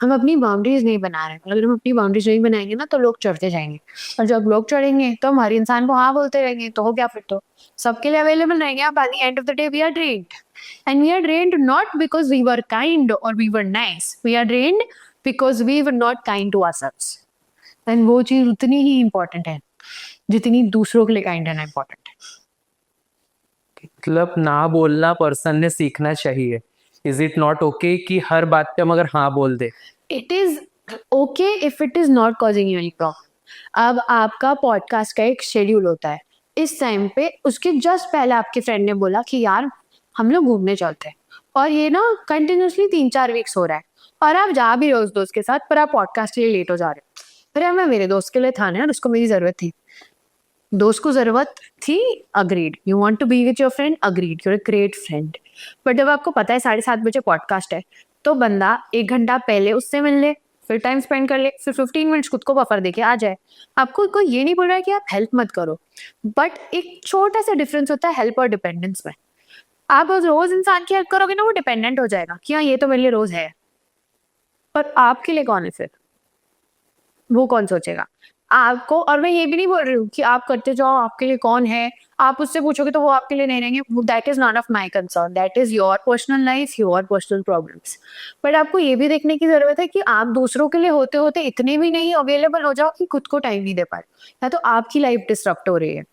हम अपनी बाउंड्रीज नहीं बना रहे। अगर हम अपनी बाउंड्रीज नहीं बनाएंगे ना तो लोग चढ़ते जाएंगे, और जब लोग चढ़ेंगे तो हम हर इंसान को हाँ बोलते रहेंगे, तो हो गया फिर तो सबके लिए अवेलेबल रहेंगे। अब by the end of the day we are drained, and we are drained not because we were kind or we were nice, we are drained because we were not kind to ourselves. And वो चीज उतनी ही important है जितनी दूसरों के लिए kind रहना important है। मतलब ना बोलना पर्सन ने सीखना चाहिए। इज इट नॉट ओके कि हर बात पे हम अगर हाँ बोल दे? It is okay if it is not causing you any problem. अब आपका पॉडकास्ट का एक शेड्यूल होता है, इस टाइम पे उसके जस्ट पहले आपके फ्रेंड ने बोला कि यार हम लोग घूमने चलते हैं, और ये ना कंटिन्यूसली 3-4 वीक्स हो रहा है, और आप जा भी रहे हो उस दोस्त के साथ, पर आप पॉडकास्ट के लिए लेट हो जा रहे हो। फिर यार मैं मेरे दोस्त के लिए था ना यार, उसको मेरी जरूरत थी, दोस्त को जरूरत थी, agreed. You want to be with your friend, agreed, you are a great friend. But जब आपको पता है 7:30 बजे पॉडकास्ट है, तो बंदा 1 घंटा पहले उससे मिल ले, फिर टाइम स्पेंड कर ले, फिर 15 मिनट्स खुद को बफर देके आ जाए। आपको कोई ये नहीं बोल रहा है कि आप हेल्प मत करो, बट एक छोटा सा डिफरेंस होता है हेल्प और डिपेंडेंस में। आप रोज इंसान की हेल्प करोगे ना, वो डिपेंडेंट हो जाएगा कि हाँ ये तो मेरे लिए रोज है, पर आपके लिए कौन है फिर? वो कौन सोचेगा आपको? और मैं ये भी नहीं बोल रही हूँ कि आप करते जाओ, आपके लिए कौन है, आप उससे पूछोगे तो वो आपके लिए नहीं रहेंगे। That is not of my concern, that is your personal life, your personal problems. But आपको ये भी देखने की जरूरत है कि आप दूसरों के लिए होते होते इतने भी नहीं अवेलेबल हो जाओ कि खुद को टाइम नहीं दे पाए, या तो आपकी लाइफ डिस्टर्ब हो रही है।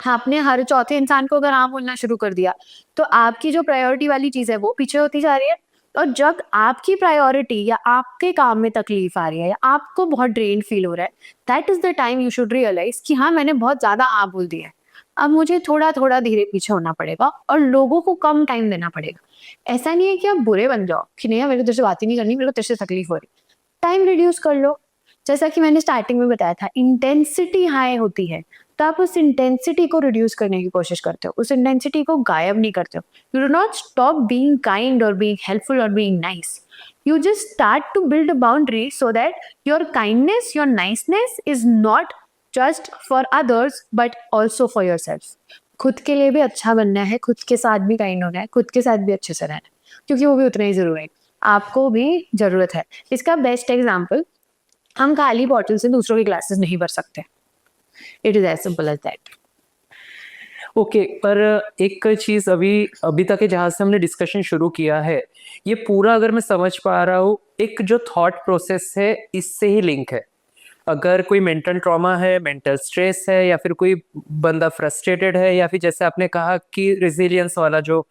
आपने हर चौथे इंसान को अगर हाँ बोलना शुरू कर दिया, तो आपकी जो प्रायोरिटी वाली चीज है वो पीछे होती जा रही है। और जब आपकी प्रायोरिटी या आपके काम में तकलीफ आ रही है, या आपको बहुत ड्रेन फील हो रहा है, that is the time you should realise कि हाँ मैंने बहुत ज्यादा हाँ बोल दिया है, अब मुझे थोड़ा थोड़ा धीरे पीछे होना पड़ेगा और लोगों को कम टाइम देना पड़ेगा। ऐसा नहीं है कि आप बुरे बन जाओ कि नहीं मेरे को तेरे से बात ही नहीं करनी, मेरे को तेरे से तकलीफ हो रही, टाइम रिड्यूस कर लो। जैसा कि मैंने स्टार्टिंग में बताया था, इंटेंसिटी हाई होती है तो आप उस इंटेंसिटी को रिड्यूस करने की कोशिश करते हो, उस इंटेंसिटी को गायब नहीं करते हो. You do not stop being kind और बीइंग हेल्पफुल और being nice. You just start to build a boundary so that your kindness, your niceness is not just for others but also for yourself. खुद के लिए भी अच्छा बनना है, खुद के साथ भी काइंड होना है, खुद के साथ भी अच्छे से रहना है, क्योंकि वो भी उतना ही जरूरी है, आपको भी जरूरत है. इसका बेस्ट एग्जाम्पल, हम खाली बॉटल से दूसरों की ग्लासेस नहीं भर सकते. It is as simple as that. Okay पर एक चीज अभी अभी तक के जहाँ से हमने डिस्कशन शुरू किया है, ये पूरा अगर मैं समझ पा रहा हूँ एक जो थॉट प्रोसेस है इससे ही लिंक है. अगर कोई मेंटल ट्रॉमा है, मेंटल स्ट्रेस है, या फिर कोई बंदा फ्रस्ट्रेटेड है, या फिर जैसे आपने कहा कि रिजिलियंस वाला जो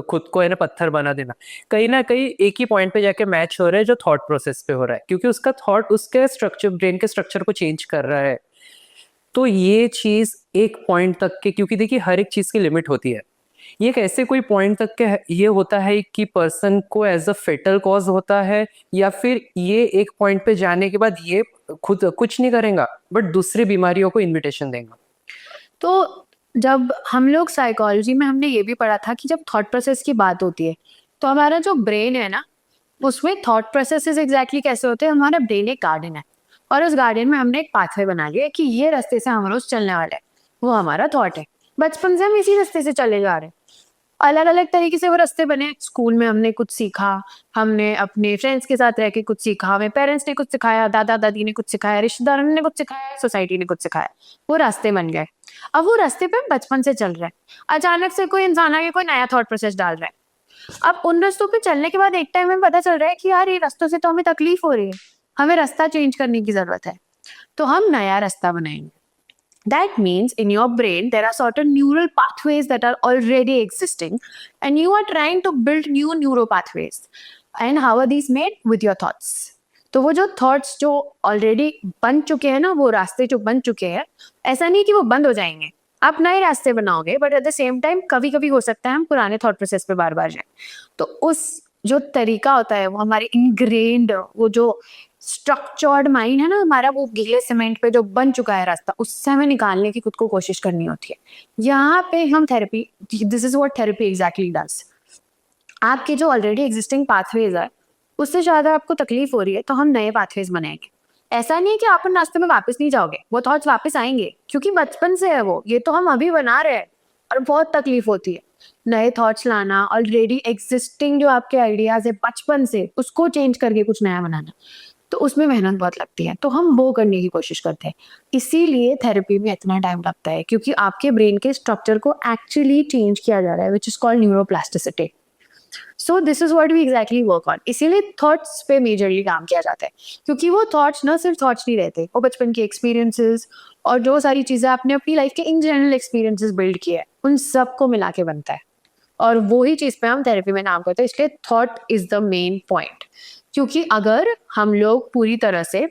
खुद को है ना पत्थर बना देना, कहीं ना कहीं एक ही पॉइंट पे जाके मैच हो रहा है जो थॉट प्रोसेस पे हो रहा है, क्योंकि उसका थॉट उसके स्ट्रक्चर, ब्रेन के स्ट्रक्चर को चेंज कर रहा है. तो ये चीज एक पॉइंट तक के, क्योंकि देखिए हर एक चीज की लिमिट होती है, ये एक ऐसे कोई पॉइंट तक के ये होता है कि पर्सन को एज अ फेटल कॉज होता है, या फिर ये एक पॉइंट पे जाने के बाद ये खुद कुछ नहीं करेगा बट दूसरी बीमारियों को इनविटेशन देगा. तो जब हम लोग साइकोलॉजी में हमने ये भी पढ़ा था कि जब थॉट प्रोसेस की बात होती है तो हमारा जो ब्रेन है ना, उसमें थॉट प्रोसेसेस एग्जैक्टली कैसे होते हैं. हमारा ब्रेन एक गार्डन है और उस गार्डन में हमने एक पाथवे बना लिया कि ये रास्ते से हम रोज चलने वाले हैं, वो हमारा थॉट है. बचपन से हम इसी रास्ते से चले जा रहे हैं, अलग अलग तरीके से वो रास्ते बने. स्कूल में हमने कुछ सीखा, हमने अपने फ्रेंड्स के साथ रह के कुछ सीखा, हमें पेरेंट्स ने कुछ सिखाया, दादा दादी ने कुछ सिखाया, रिश्तेदारों ने कुछ सिखाया, सोसाइटी ने कुछ सिखाया, वो रास्ते बन गए. अब वो रास्ते पे हम बचपन से चल रहे हैं, अचानक से कोई इंसान आके कोई नया थॉट प्रोसेस डाल रहा है. अब उन रास्तों पे चलने के बाद एक टाइम में पता चल रहा है कि यार ये रास्तों से तो हमें तकलीफ हो रही है, हमें रास्ता चेंज करने की जरूरत है, तो हम नया रास्ता बनाएंगे. That means in your brain there are certain neural pathways that are already existing and you are trying to build new neural pathways. And how are these made? With your thoughts. तो वो जो thoughts जो already बन चुके हैं ना, वो रास्ते जो बन चुके हैं, ऐसा नहीं कि वो बंद हो जाएंगे, आप नए रास्ते बनाओगे, but at the same time कभी कभी हो सकता है हम पुराने थॉट प्रोसेस पे बार बार जाएं. तो उस जो तरीका होता है वो हमारे इनग्रेन्ड, वो जो स्ट्रक्चर्ड माइंड है ना हमारा, वो गीले सीमेंट पे जो बन चुका है रास्ता, उससे हमें निकालने की खुद को कोशिश करनी होती है. यहाँ पे हम therapy, this is what therapy exactly does. आपके जो ऑलरेडी एग्जिस्टिंग पाथवेज है उससे ज्यादा आपको तकलीफ हो रही है, तो हम नए पाथवेज बनाएंगे. ऐसा नहीं है कि आप उन रास्ते में वापस नहीं जाओगे, वो थॉट्स वापस आएंगे, क्योंकि बचपन से है वो, ये तो हम अभी बना रहे हैं और बहुत तकलीफ होती है. नए थॉट्स लाना, ऑलरेडी एग्जिस्टिंग जो आपके आइडियाज है बचपन से, उसको चेंज करके कुछ नया बनाना, तो उसमें मेहनत बहुत लगती है, तो हम वो करने की कोशिश करते हैं. इसीलिए थेरेपी में इतना टाइम लगता है, क्योंकि आपके ब्रेन के स्ट्रक्चर को एक्चुअली चेंज किया जा रहा है, which is called neuroplasticity. So this is what we exactly work on. इसीलिए थॉट्स पे मेजरली काम किया जाता है, क्योंकि वो थॉट्स ना सिर्फ थॉट्स नहीं रहते, वो बचपन के एक्सपीरियंसेस और जो सारी चीजें आपने अपनी लाइफ के इन जनरल एक्सपीरियंसेस बिल्ड किए हैं, उन सबको मिला के बनता है. और वो ही चीज पे हम थेरेपी में काम करते हैं. इसलिए thought is the main point, क्योंकि अगर हम लोग पूरी तरह से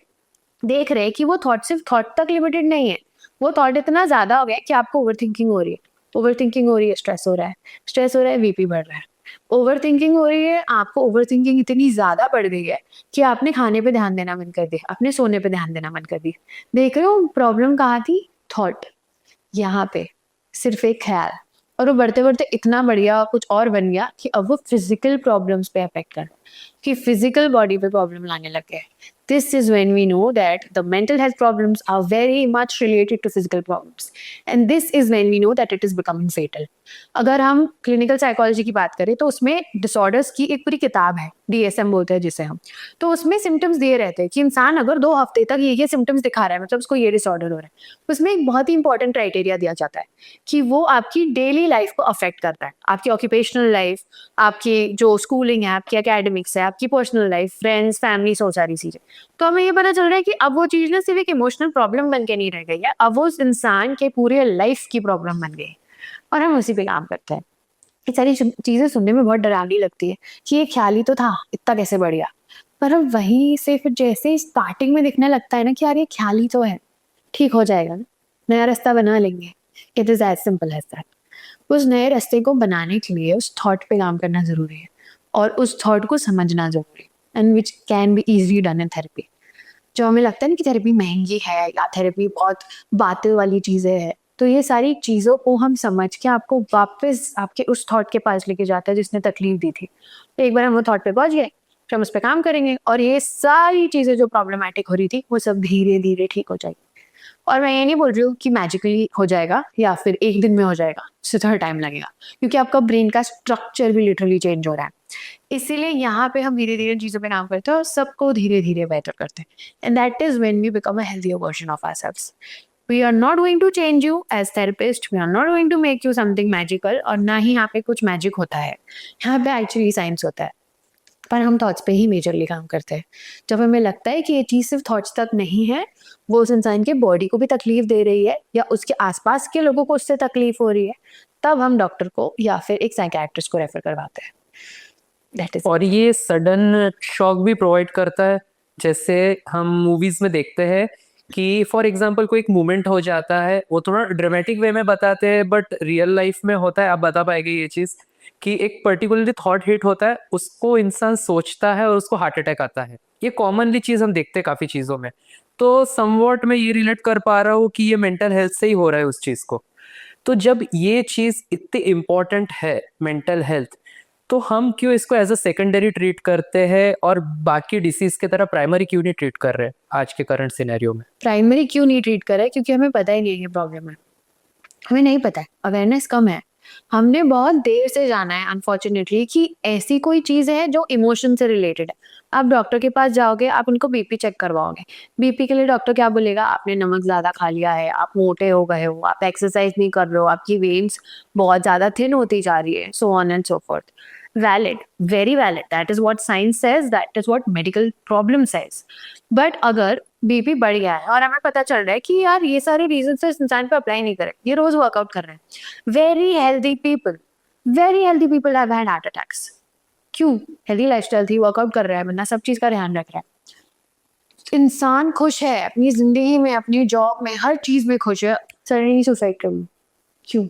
देख रहे हैं कि वो थॉट सिर्फ थॉट तक लिमिटेड नहीं है, वो थॉट इतना ज्यादा हो गया कि आपको ओवर थिंकिंग हो रही है, ओवर थिंकिंग हो रही है, स्ट्रेस हो रहा है, स्ट्रेस हो रहा है, बीपी बढ़ रहा है, ओवर थिंकिंग हो रही है, आपको ओवर थिंकिंग इतनी ज्यादा बढ़ गई है कि आपने खाने पे ध्यान देना बंद कर दिया, आपने सोने पे ध्यान देना बंद कर दिया. देख रहे हो प्रॉब्लम कहाँ थी? थॉट. यहाँ पे सिर्फ एक ख्याल, और वो बढ़ते बढ़ते इतना बढ़िया कुछ और बन गया कि अब वो फिजिकल प्रॉब्लम्स पे अफेक्ट कर, कि फिजिकल बॉडी पे प्रॉब्लम लाने लग गए. This is when we know that the mental health problems are very much related to physical problems. And this is when we know that it is becoming fatal. अगर हम clinical psychology की बात करें तो उसमें डिसऑर्डर्स की एक पूरी किताब है, DSM बोलते हैं जिसे हम. तो उसमें सिम्टम्स दिए रहते हैं कि इंसान अगर 2 हफ्ते तक ये सिम्टम्स दिखा रहा है, मतलब उसको ये डिसऑर्डर हो रहा है. उसमें एक बहुत ही इंपॉर्टेंट क्राइटेरिया दिया जाता है कि वो आपकी डेली लाइफ को अफेक्ट करता है, आपकी ऑक्यूपेशनल लाइफ, आपकी जो स्कूलिंग है, आपकी एकेडमिक्स है, आपकी पर्सनल लाइफ, फ्रेंड्स, फैमिली, सो सारी चीजें. तो हमें ये पता चल रहा है कि अब वो चीज ना सिर्फ एक इमोशनल प्रॉब्लम बन के नहीं रह गई है, अब वो उस इंसान के पूरे लाइफ की प्रॉब्लम बन गई है, और हम उसी पे काम करते हैं. ये सारी चीजें सुनने में बहुत डरावनी लगती है कि ये ख्याल ही तो था, इतना कैसे बढ़ गया. पर अब वहीं से फिर जैसे स्टार्टिंग में दिखने लगता है ना कि यार ये ख्याल ही तो है, ठीक हो जाएगा ना, नया रास्ता बना लेंगे. It is as simple as that. उस नए रास्ते को बनाने के लिए उस थॉट पे काम करना जरूरी है, और उस थॉट को समझना जरूरी है, and which can be easily done in therapy. जो हमें लगता है ना कि थेरेपी महंगी है या थेरेपी बहुत बातें वाली चीजें है, तो ये सारी चीज़ों को हम समझ के आपको वापस आपके उस थॉट के पास लेके जाता है जिसने तकलीफ दी थी। तो एक बार हम वो थॉट पे पहुँच गए, फिर हम उस पे काम करेंगे और ये सारी चीज़ें जो प्रॉब्लमैटिक हो रही थी, वो सब धीरे-धीरे ठीक हो जाएगी। और मैं ये नहीं बोल रही हूँ कि मैजिकली हो जाएगा या फिर एक दिन में हो जाएगा, उससे थोड़ा टाइम लगेगा, क्योंकि आपका ब्रेन का स्ट्रक्चर भी लिटरली चेंज हो रहा है। इसीलिए यहाँ पे हम धीरे-धीरे चीज़ों पे काम करते हैं और सबको धीरे-धीरे बेटर करते हैं। And that is when we become a healthier version of ourselves. We are not going to change you as therapist, we are not going to make you something magical, और ना ही यहाँ पे कुछ मैजिक होता है। यहाँ पे एक्चुअली साइंस होता है। पर हम थॉट्स पे ही मेजरली काम करते हैं। जब हमें लगता है कि ये चीज़ सिर्फ थॉट्स तक नहीं है, वो उस इंसान के बॉडी को भी तकलीफ दे रही है या उसके आसपास के लोगों को उससे तकलीफ हो रही है, तब हम डॉक्टर को या फिर एक साइकियाट्रिस्ट को रेफर करवाते हैं। दैट इज और ये सडन शॉक भी प्रोवाइड करता है, जैसे हम मूवीज में देखते हैं कि फॉर एग्जांपल कोई एक मूवमेंट हो जाता है, वो थोड़ा ड्रामेटिक वे में बताते हैं बट रियल लाइफ में होता है, आप बता पाएंगे ये चीज कि एक पर्टिकुलरली थॉट हिट होता है, उसको इंसान सोचता है और उसको हार्ट अटैक आता है। ये कॉमनली चीज हम देखते हैं काफी चीजों में। तो समवॉट मैं ये रिलेट कर पा रहा हूँ कि ये मेंटल हेल्थ से ही हो रहा है उस चीज को। तो जब ये चीज इतनी इम्पोर्टेंट है मेंटल हेल्थ, तो हम क्यों इसको एज अ सेकेंडरी ट्रीट करते हैं और बाकी डिसीज की तरह प्राइमरी क्यों नहीं ट्रीट कर रहे हैं आज के करंट सिनेरियो में? प्राइमरी क्यों नहीं ट्रीट करा है? क्योंकि हमें पता ही नहीं है ये प्रॉब्लम है। हमें नहीं पता है, अवेयरनेस कम है। हमने बहुत देर से जाना है अनफॉर्चुनेटली कि ऐसी कोई चीज़ है जो इमोशन से रिलेटेड है। आप डॉक्टर के पास जाओगे, आप उनको बीपी चेक करवाओगे। बीपी के लिए डॉक्टर क्या बोलेगा? आपने नमक ज़्यादा खा लिया है, आप मोटे हो गए हो, आप एक्सरसाइज नहीं कर रहे हो, आपकी वेन्स बहुत ज़्यादा थिन होती जा रही है, सो on and so fourth. Valid, very valid, that is what science says, that is what medical problem says. But अगर बीपी बढ़ गया है और हमें पता चल रहा है कि यार ये सारे रीजन इस इंसान पे अप्लाई नहीं करे, ये रोज वर्कआउट कर रहे हैं, very healthy people have had heart attacks. क्यों? हेल्दी लाइफस्टाइल थी, वर्कआउट कर रहा है बंदा, सब चीज का ध्यान रख रहा है, इंसान खुश है अपनी जिंदगी में, अपनी जॉब में, हर चीज में खुश है, सडनली सुसाइड कर लो। क्यों?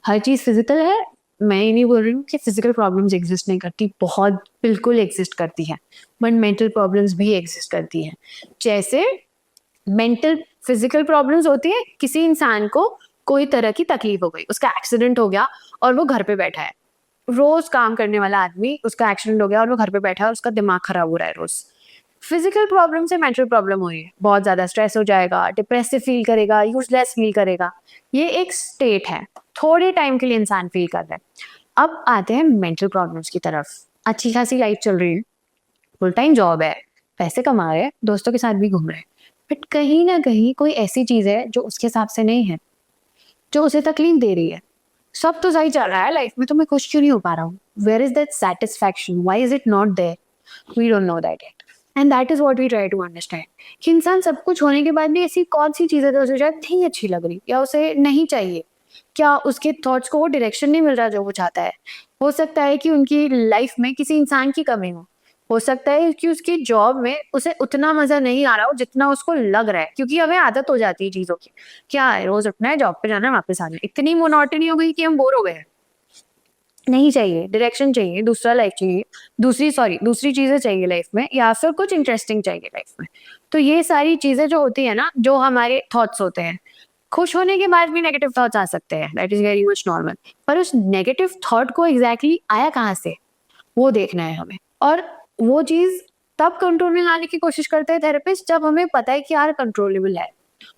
हर चीज फिजिकल है। मैं ये नहीं बोल रही हूँ कि फिजिकल प्रॉब्लम्स एग्जिस्ट नहीं करती, बहुत बिल्कुल एग्जिस्ट करती हैं, बट मेंटल प्रॉब्लम्स भी एग्जिस्ट करती हैं। जैसे मेंटल फिजिकल प्रॉब्लम्स होती है, किसी इंसान को कोई तरह की तकलीफ हो गई, उसका एक्सीडेंट हो गया और वो घर पे बैठा है, रोज काम करने वाला आदमी, उसका एक्सीडेंट हो गया और वो घर पे बैठा है और उसका दिमाग खराब हो रहा है रोज। फिजिकल प्रॉब्लम से मेंटल प्रॉब्लम हो रही है, बहुत ज्यादा स्ट्रेस हो जाएगा, डिप्रेसिव फील करेगा, यूजलेस फील करेगा। ये एक स्टेट है, थोड़े टाइम के लिए इंसान फील कर रहा है। अब आते हैं मेंटल प्रॉब्लम्स की तरफ। अच्छी खासी लाइफ चल रही है, फुल टाइम जॉब है, पैसे कमा रहे हैं, दोस्तों के साथ भी घूम रहे हैं, बट कहीं ना कहीं कोई ऐसी चीज है जो उसके हिसाब से नहीं है, जो उसे तकलीफ दे रही है। सब तो सही चल रहा है लाइफ में, तो मैं खुश क्यों नहीं हो पा रहा हूँ? Where is that satisfaction? Why is it not there? We don't know that yet. And that is what we try to understand, कि इंसान सब कुछ होने के बाद भी ऐसी कौन सी चीज़ है जो उसे शायद नहीं अच्छी लग रही या उसे नहीं चाहिए। क्या उसके थॉट्स को वो डायरेक्शन नहीं मिल रहा जो वो चाहता है? हो सकता है कि उनकी लाइफ में किसी इंसान की कमी हो सकता है कि उसकी जॉब में उसे उतना मजा नहीं आ रहा हो जितना उसको लग रहा है, क्योंकि हमें आदत हो जाती है चीजों की। क्या है, रोज उठना है, जॉब पे जाना है, वापस आना है, इतनी मोनोटनी हो गई कि हम बोर हो गए हैं। नहीं चाहिए, डायरेक्शन चाहिए, दूसरा लाइफ चाहिए, दूसरी चीजें चाहिए लाइफ में, या फिर कुछ इंटरेस्टिंग चाहिए लाइफ में। तो ये सारी चीजें जो होती है ना, जो हमारे थॉट्स होते हैं, खुश होने के बाद भी नेगेटिव थॉट्स आ सकते हैं, that is very much normal. पर उस नेगेटिव थॉट को एग्जैक्टली आया कहाँ से, वो देखना है हमें। और वो चीज तब कंट्रोल में लाने की कोशिश करते हैं थेरेपिस्ट, जब हमें पता है कि यार कंट्रोलेबल है,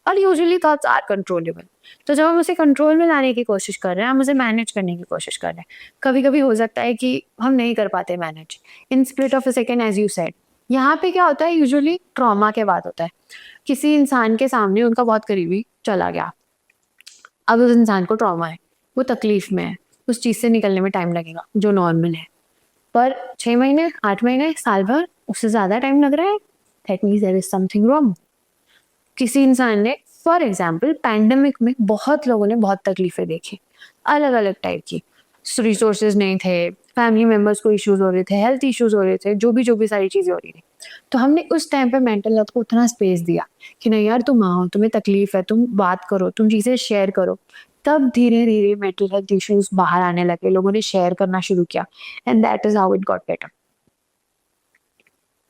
और यूजुअली थॉट्स आर कंट्रोलेबल। तो जब हम उसे कंट्रोल में लाने की कोशिश कर रहे हैं, हम उसे मैनेज करने की कोशिश कर रहे हैं, कभी कभी हो सकता है कि हम नहीं कर पाते manage in split of a second, as you said. यहाँ पे क्या होता है, यूजुअली ट्रॉमा के बाद होता है, किसी इंसान के सामने उनका बहुत करीबी चला गया, अब उस इंसान को ट्रॉमा है, वो तकलीफ में है, उस चीज से निकलने में टाइम लगेगा जो नॉर्मल है। पर 6 महीने, 8 महीने, साल भर, उससे ज्यादा टाइम लग रहा है, that means there is something wrong. किसी इंसान ने, फॉर एग्जाम्पल पैंडेमिक में बहुत लोगों ने बहुत तकलीफें देखी, अलग अलग टाइप की। रिसोर्सेज नहीं थे, फैमिली मेम्बर्स को इश्यूज हो रहे थे, हेल्थ इश्यूज हो रहे थे, जो भी सारी चीजें हो रही थी। तो हमने उस टाइम पे मेंटल हेल्थ को उतना स्पेस दिया कि नहीं यार, तुम आओ, तुम्हें तकलीफ है, तुम बात करो, तुम चीजें शेयर करो। तब धीरे धीरे मेंटल हेल्थ इश्यूज बाहर आने लगे, लोगों ने शेयर करना शुरू किया, and that is how it got better.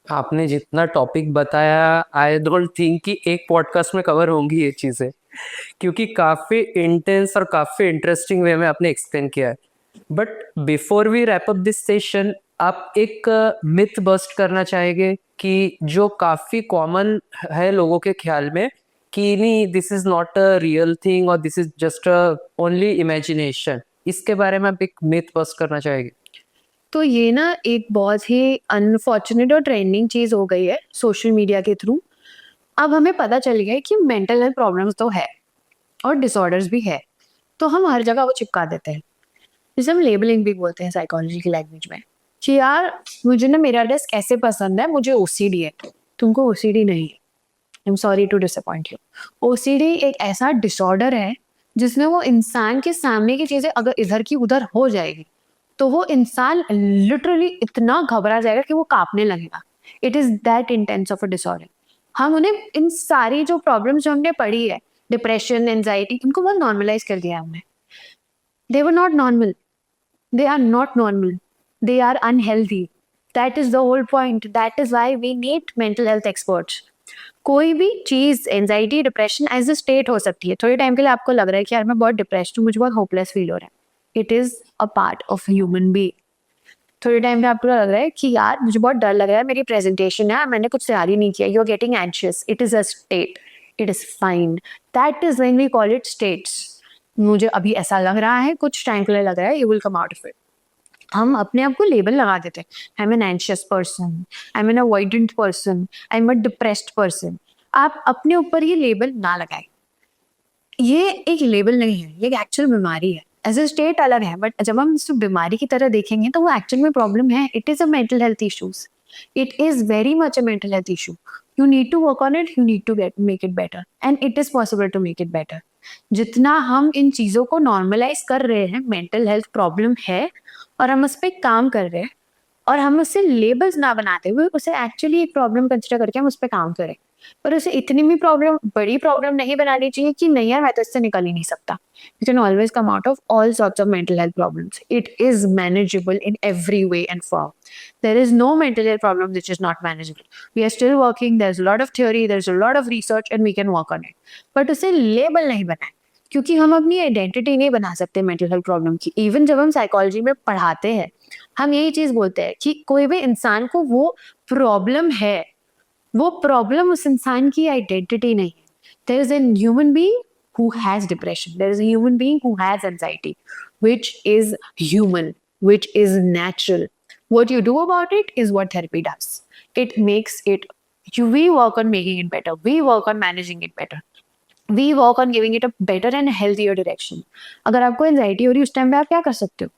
आपने जितना टॉपिक बताया, आई डोंट थिंक कि एक पॉडकास्ट में कवर होंगी ये चीजें। क्योंकि काफ़ी इंटेंस और काफ़ी इंटरेस्टिंग वे में आपने एक्सप्लेन किया है। But before we wrap up this session, आप एक मिथ बस्ट करना चाहेंगे कि जो काफ़ी कॉमन है लोगों के ख्याल में कि नहीं, this is not a real thing और this is just a only imagination, इसके बारे में आप एक मिथ बस्ट करना चाहेंगे? तो ये ना एक बहुत ही अनफॉर्चुनेट और ट्रेंडिंग चीज़ हो गई है सोशल मीडिया के थ्रू। अब हमें पता चल गया है कि मेंटल हेल्थ प्रॉब्लम्स तो है और डिसऑर्डर्स भी है, तो हम हर जगह वो चिपका देते हैं। जिसे हम लेबलिंग भी बोलते हैं साइकोलॉजी की लैंग्वेज में, कि यार मुझे ना मेरा डेस्क ऐसे पसंद है, मुझे ओसीडी है, तुमको ओसीडी नहीं है। I am sorry to disappoint you. OCD एक ऐसा डिसऑर्डर है जिसमें वो इंसान के सामने की चीजें अगर इधर की उधर हो जाएगी तो वो इंसान लिटरली इतना घबरा जाएगा कि वो कांपने लगेगा। It is that intense of a disorder. हम उन्हें इन सारी जो प्रॉब्लम्स जो हमने पढ़ी है, डिप्रेशन, एंजाइटी, इनको बहुत नॉर्मलाइज कर दिया हमने। They were not normal, they are not normal, they are unhealthy. That is the whole point, that is why we need mental health experts. कोई भी चीज, anxiety, depression as a state हो सकती है। थोड़े टाइम के लिए आपको लग रहा है कि यार मैं बहुत डिप्रेस्ड हूँ, मुझे बहुत होपलेस फील हो रहा है, it is a part of human being. थोड़े टाइम पे आपको लग रहा है कि यार मुझे बहुत डर लग रहा है, मेरी प्रेजेंटेशन है, मैंने कुछ तैयारी नहीं किया, you are getting anxious, it is a state, it is fine. That is when we call it states. मुझे अभी ऐसा लग रहा है, कुछ टाइम के लिए लग रहा है, you will come out of it. हम अपने आप को लेबल लगा देते हैं, I am an anxious person, I am an avoidant person, I am a depressed person. आप अपने ऊपर ये लेबल ना लगाएं। ये एक लेबल नहीं है, ये एक एक्चुअल बीमारी है। एज अ स्टेट अलग है, बट जब हम इसको बीमारी की तरह देखेंगे तो वो एक्चुअल में प्रॉब्लम है। It is a mental health issues, it is very much a mental health issue. You need to work on it, you need to get make it better, and it is possible to make it better. जितना हम इन चीजों को normalise कर रहे हैं, mental health problem है और हम उस पर काम कर रहे हैं, और हम उसे लेबल्स ना बनाते हुए उसे एक्चुअली एक प्रॉब्लम कंसिडर करके हम उस पर काम करें। पर उसे इतनी भी प्रॉब्लम, बड़ी प्रॉब्लम नहीं बनानी चाहिए कि नहीं यार मैं तो इससे निकल ही नहीं सकता। You can always come out of all sorts of mental health problems. It is manageable in every way and form. There is no mental health problem which is not manageable. We are still working, there is a lot of theory, there is a lot of research and we can work on it. But उसे label नहीं बनाए, क्योंकि हम अपनी identity नहीं बना सकते mental health problem की। इवन जब हम साइकोलॉजी में पढ़ाते हैं, हम यही चीज बोलते हैं कि कोई भी इंसान को वो प्रॉब्लम है, वो प्रॉब्लम उस इंसान की आइडेंटिटी नहीं है। There is an human being who has depression, there is a human being who has anxiety, which is human, which is natural. What you do about it is what therapy does. It makes it, we work on making it better, we work on managing it better, we work on giving it a better and healthier direction. अगर आपको anxiety हो रही है उस time पे आप क्या कर सकते हो,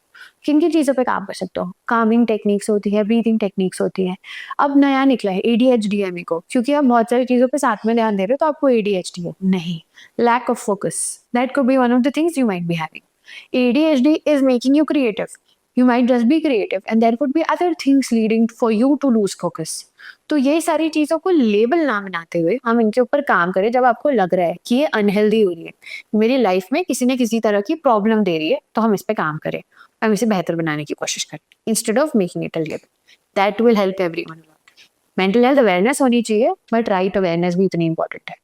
किन किन चीज़ों पे काम कर सकते हो? कामिंग टेक्निक्स होती है, ब्रीथिंग टेक्निक्स होती है। अब नया निकला है एडीएचडी को, क्योंकि आप बहुत सारी चीज़ों पे साथ में ध्यान दे रहे हो तो आपको एडीएचडी है। नहीं, lack of focus, that could be one of the things you might be having. ADHD is making you creative, you might just be creative and there could be other things leading for you to lose focus. तो ये सारी चीज़ों को label ना बनाते हुए हम इनके ऊपर काम करें। जब आपको लग रहा है कि ये अनहेल्दी हो रही है, मेरी लाइफ में किसी न किसी तरह की प्रॉब्लम दे रही है, तो हम इस पे काम करें, हम इसे बेहतर बनाने की कोशिश करें instead of making it a label. That will help everyone. Mental health awareness होनी चाहिए, बट राइट अवेयरनेस भी इतनी इंपॉर्टेंट है।